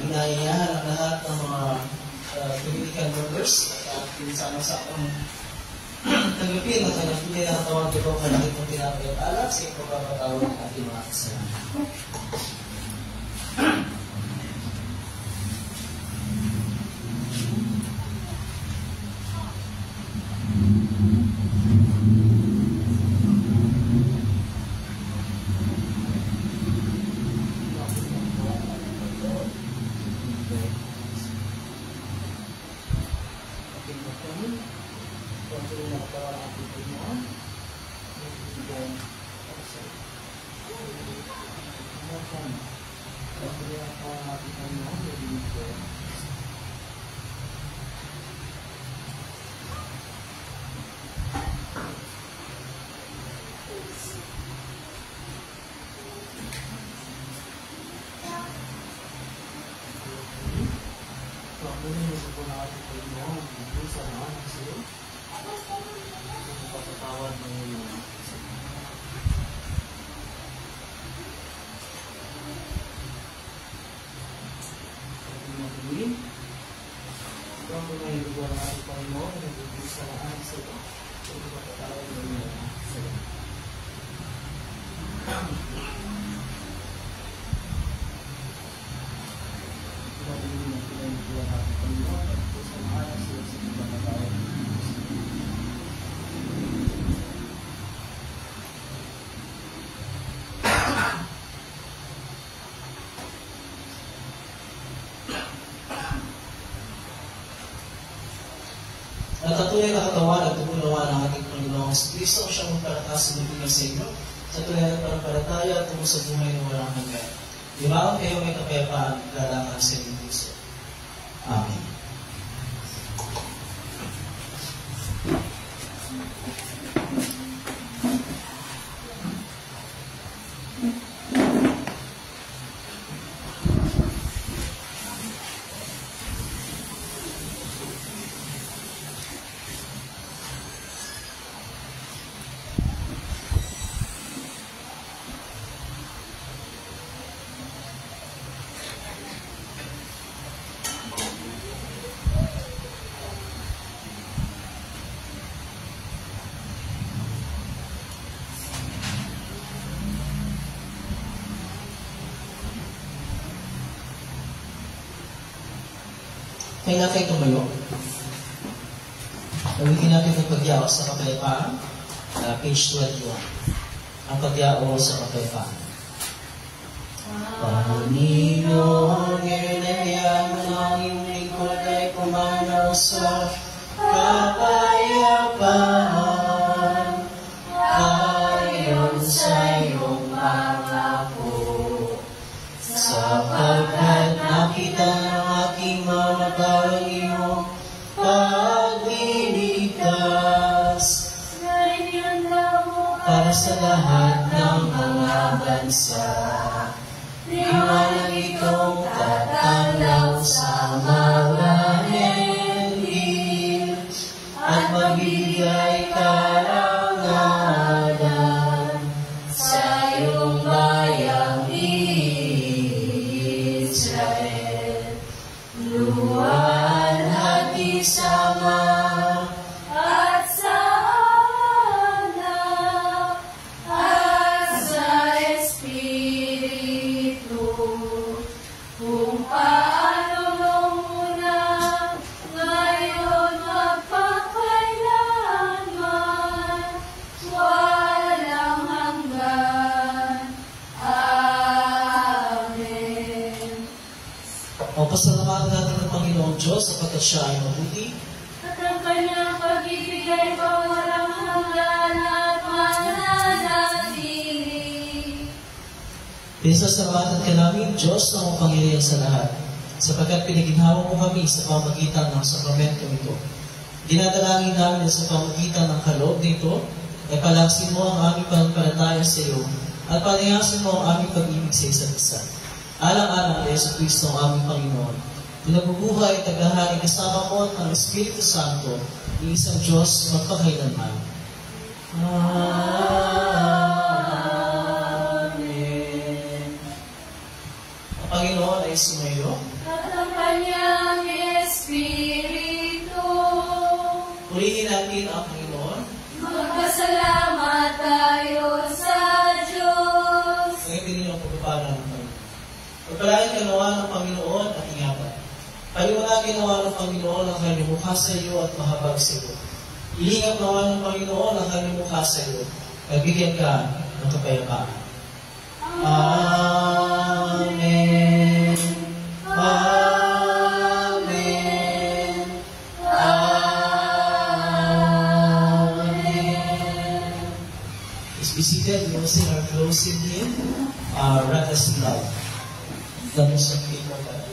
Inayahan ang lahat ng mga political members at pinsama-sakong tanggapin ang kanyang tinatawag ito kalakit ng tinapayapala sa ipagpapatawag ng ating mga kasalanan. At tunay na katawan at tumunawa ng ating Panginoong Kristo ang siyang magpalakas sa mundo sa inyo sa tunay na panampalataya at tungo sa buhay na walang hanggan. Limaon kayo may kapayapaan at lalakan sa inyong puso. Amen. Kailan kayo tumayo? Gawin natin ang pagyao sa kapayapaan. Page 21. Ang pagyao sa kapayapaan. Panginoon, ngayon ang iyong lingkod ay pumanaw sa kapayapaan. Ayon sa iyong pangako, sapagkat nakita ng aking mga parang iyong pagliligtas para sa lahat ng mga bansa. Liwanag itong tatalaw sa mga hentil at magbibigay karangalan sa iyong bayang Israel. Luwalhati sama at sa anak at sa Espiritu, kung paano nung una, ngayon magpakailanman, walang hanggan. Amen. O pasalamatan natin ng Panginoong Diyos sapagkat siya ay mabuti. At ang kanyang pag-ibig ay walang hanggan at mananatili. Pinasasalamatan ka namin, Diyos na mapangyarihan sa lahat, sapagkat pinaginhawa mo kami sa pamagitan ng sakramento ito. Dinadalangin namin sa pamagitan ng kaloob nito, ay palaksin mo ang aming pananampalataya sa iyo, at palayasin mo ang aming pag-ibig sa isa't isa. Alang-alang kay Yesu Kristo ang aming Panginoon, pinabubuhay at tagahari kasama mo at ng Espiritu Santo, iisang Diyos magpakailanman. Amen. Ang Panginoon ay sumayo. At ang kanyang Espiritu. Purihin natin ang Panginoon. Magpasalamat tayo sa Diyos. Ngayon din niyo ang pagpapala ng Panginoon. Pagpalain ka nawa ng Panginoon at ingatan. Paliwanagin nawa ng Panginoon ang kanyang mukha sa iyo at mahabag sa iyo. Ilingap nawa ng Panginoon ang kanyang mukha sa iyo. Nagbigyan ka ng kapayapaan. Amen. Amen. Amen. Please be seated. We will sing our closing hymn, Reckless Love. The most people that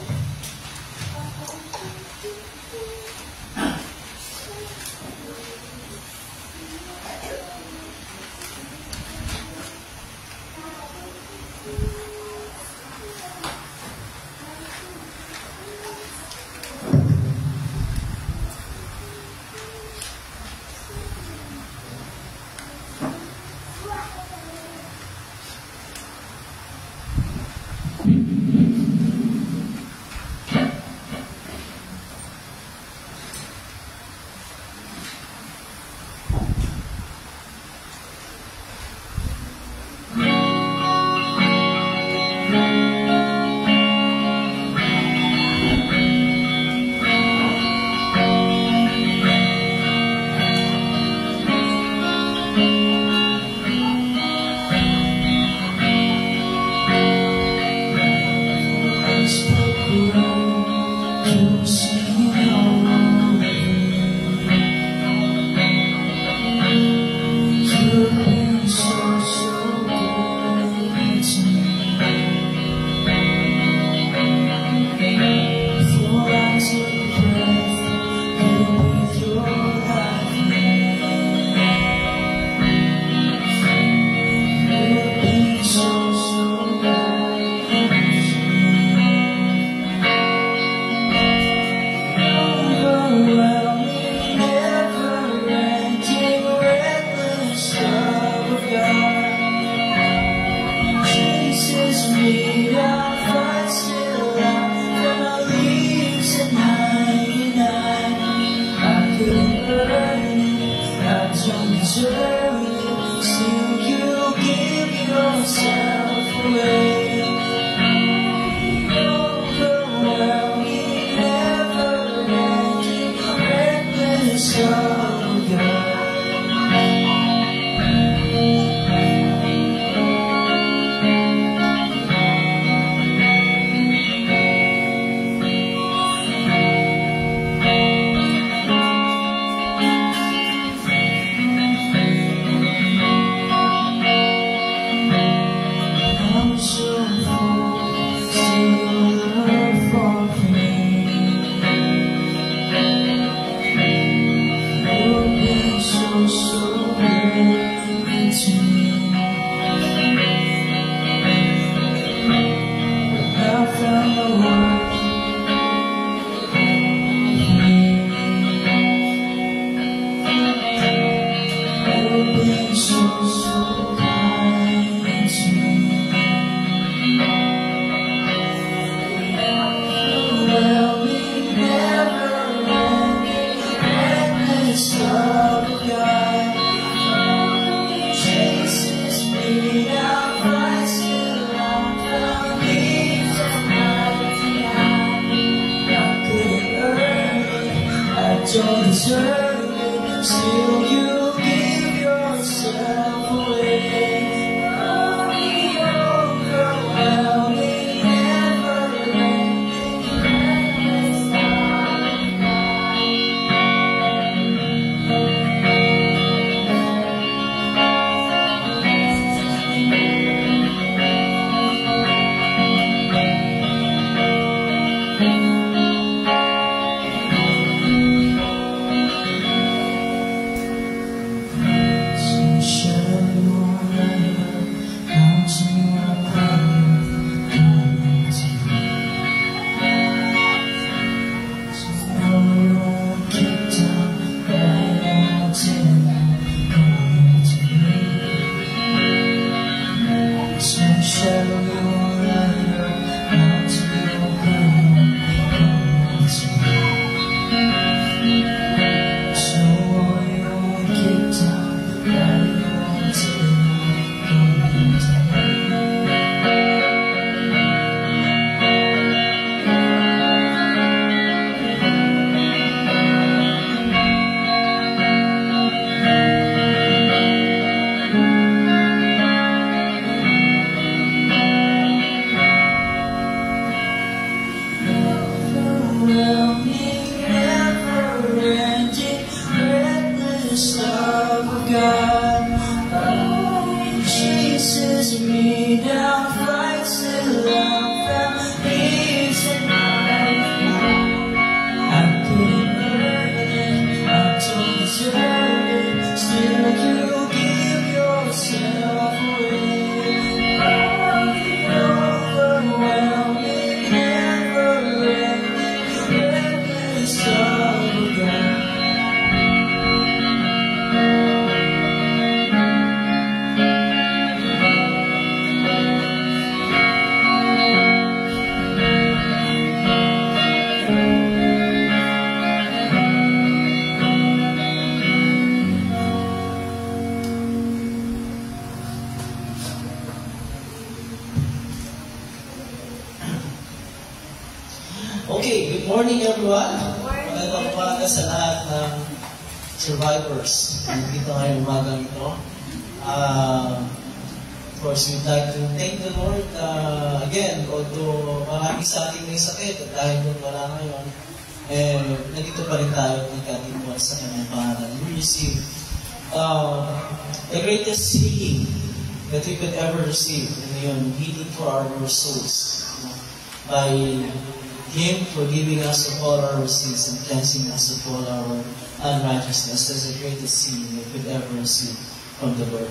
Okay, good morning everyone. Magandang umaga sa lahat ng survivors. Nandito ngayong umagang ito. Of course, we'd like to thank the Lord again, although marami sa ating may sakit at dahil doon wala ngayon, nandito pa rin tayo nagkatipuan sa kanyang pangalan. We receive the greatest healing that we could ever receive, and healing for our souls by Him forgiving us of all our sins and cleansing us of all our unrighteousness. That's the greatest healing we could ever receive from the Lord.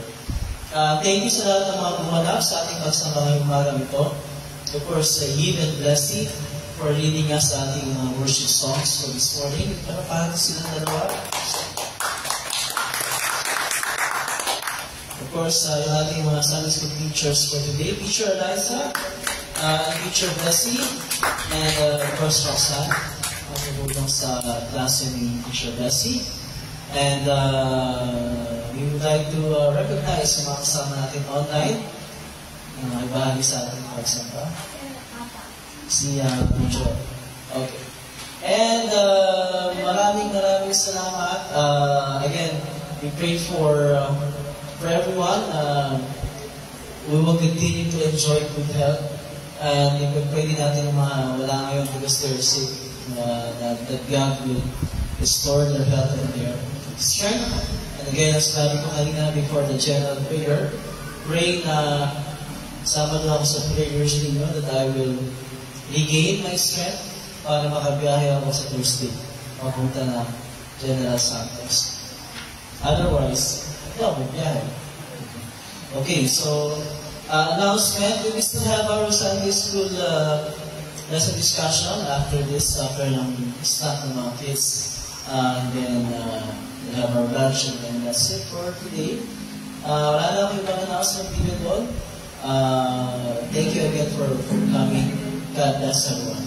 Thank you sa lahat ng mga bumanap sa ating pagsama ngayong umagang ito. Of course, Yves and Blessy for leading us sa ating worship songs for this morning. Parapahan sila dalawa. Of course, yung ating mga Sunday school teachers for today. Teacher Eliza, Teacher Blessy, and of course, Roxanne. Matulong sa klase ni Teacher Blessy. And we would like to recognize yung mga kasama natin online. Ibahagi sa ating pagsamba. Si Joe. Okay. And maraming salamat. Again, we pray for everyone. We will continue to enjoy good health. And pwede natin yung mga wala ngayon because they're sick. That God will restore their health and their strength. And again, as sabi ko kanina before the general prayer, pray na sama doon ako sa prayer usually, that I will regain my strength para makabiyahe ako sa Thursday. Papunta na General Santos. Otherwise, ikaw, magbiyahe. Okay, so, announcement, we still have our Sunday school lesson discussion after this, after ng start ng mga kids. And then, we have our lunch, and then that's it for today. Wala na akong ibang announcement even doon. Thank you again for coming. God bless everyone.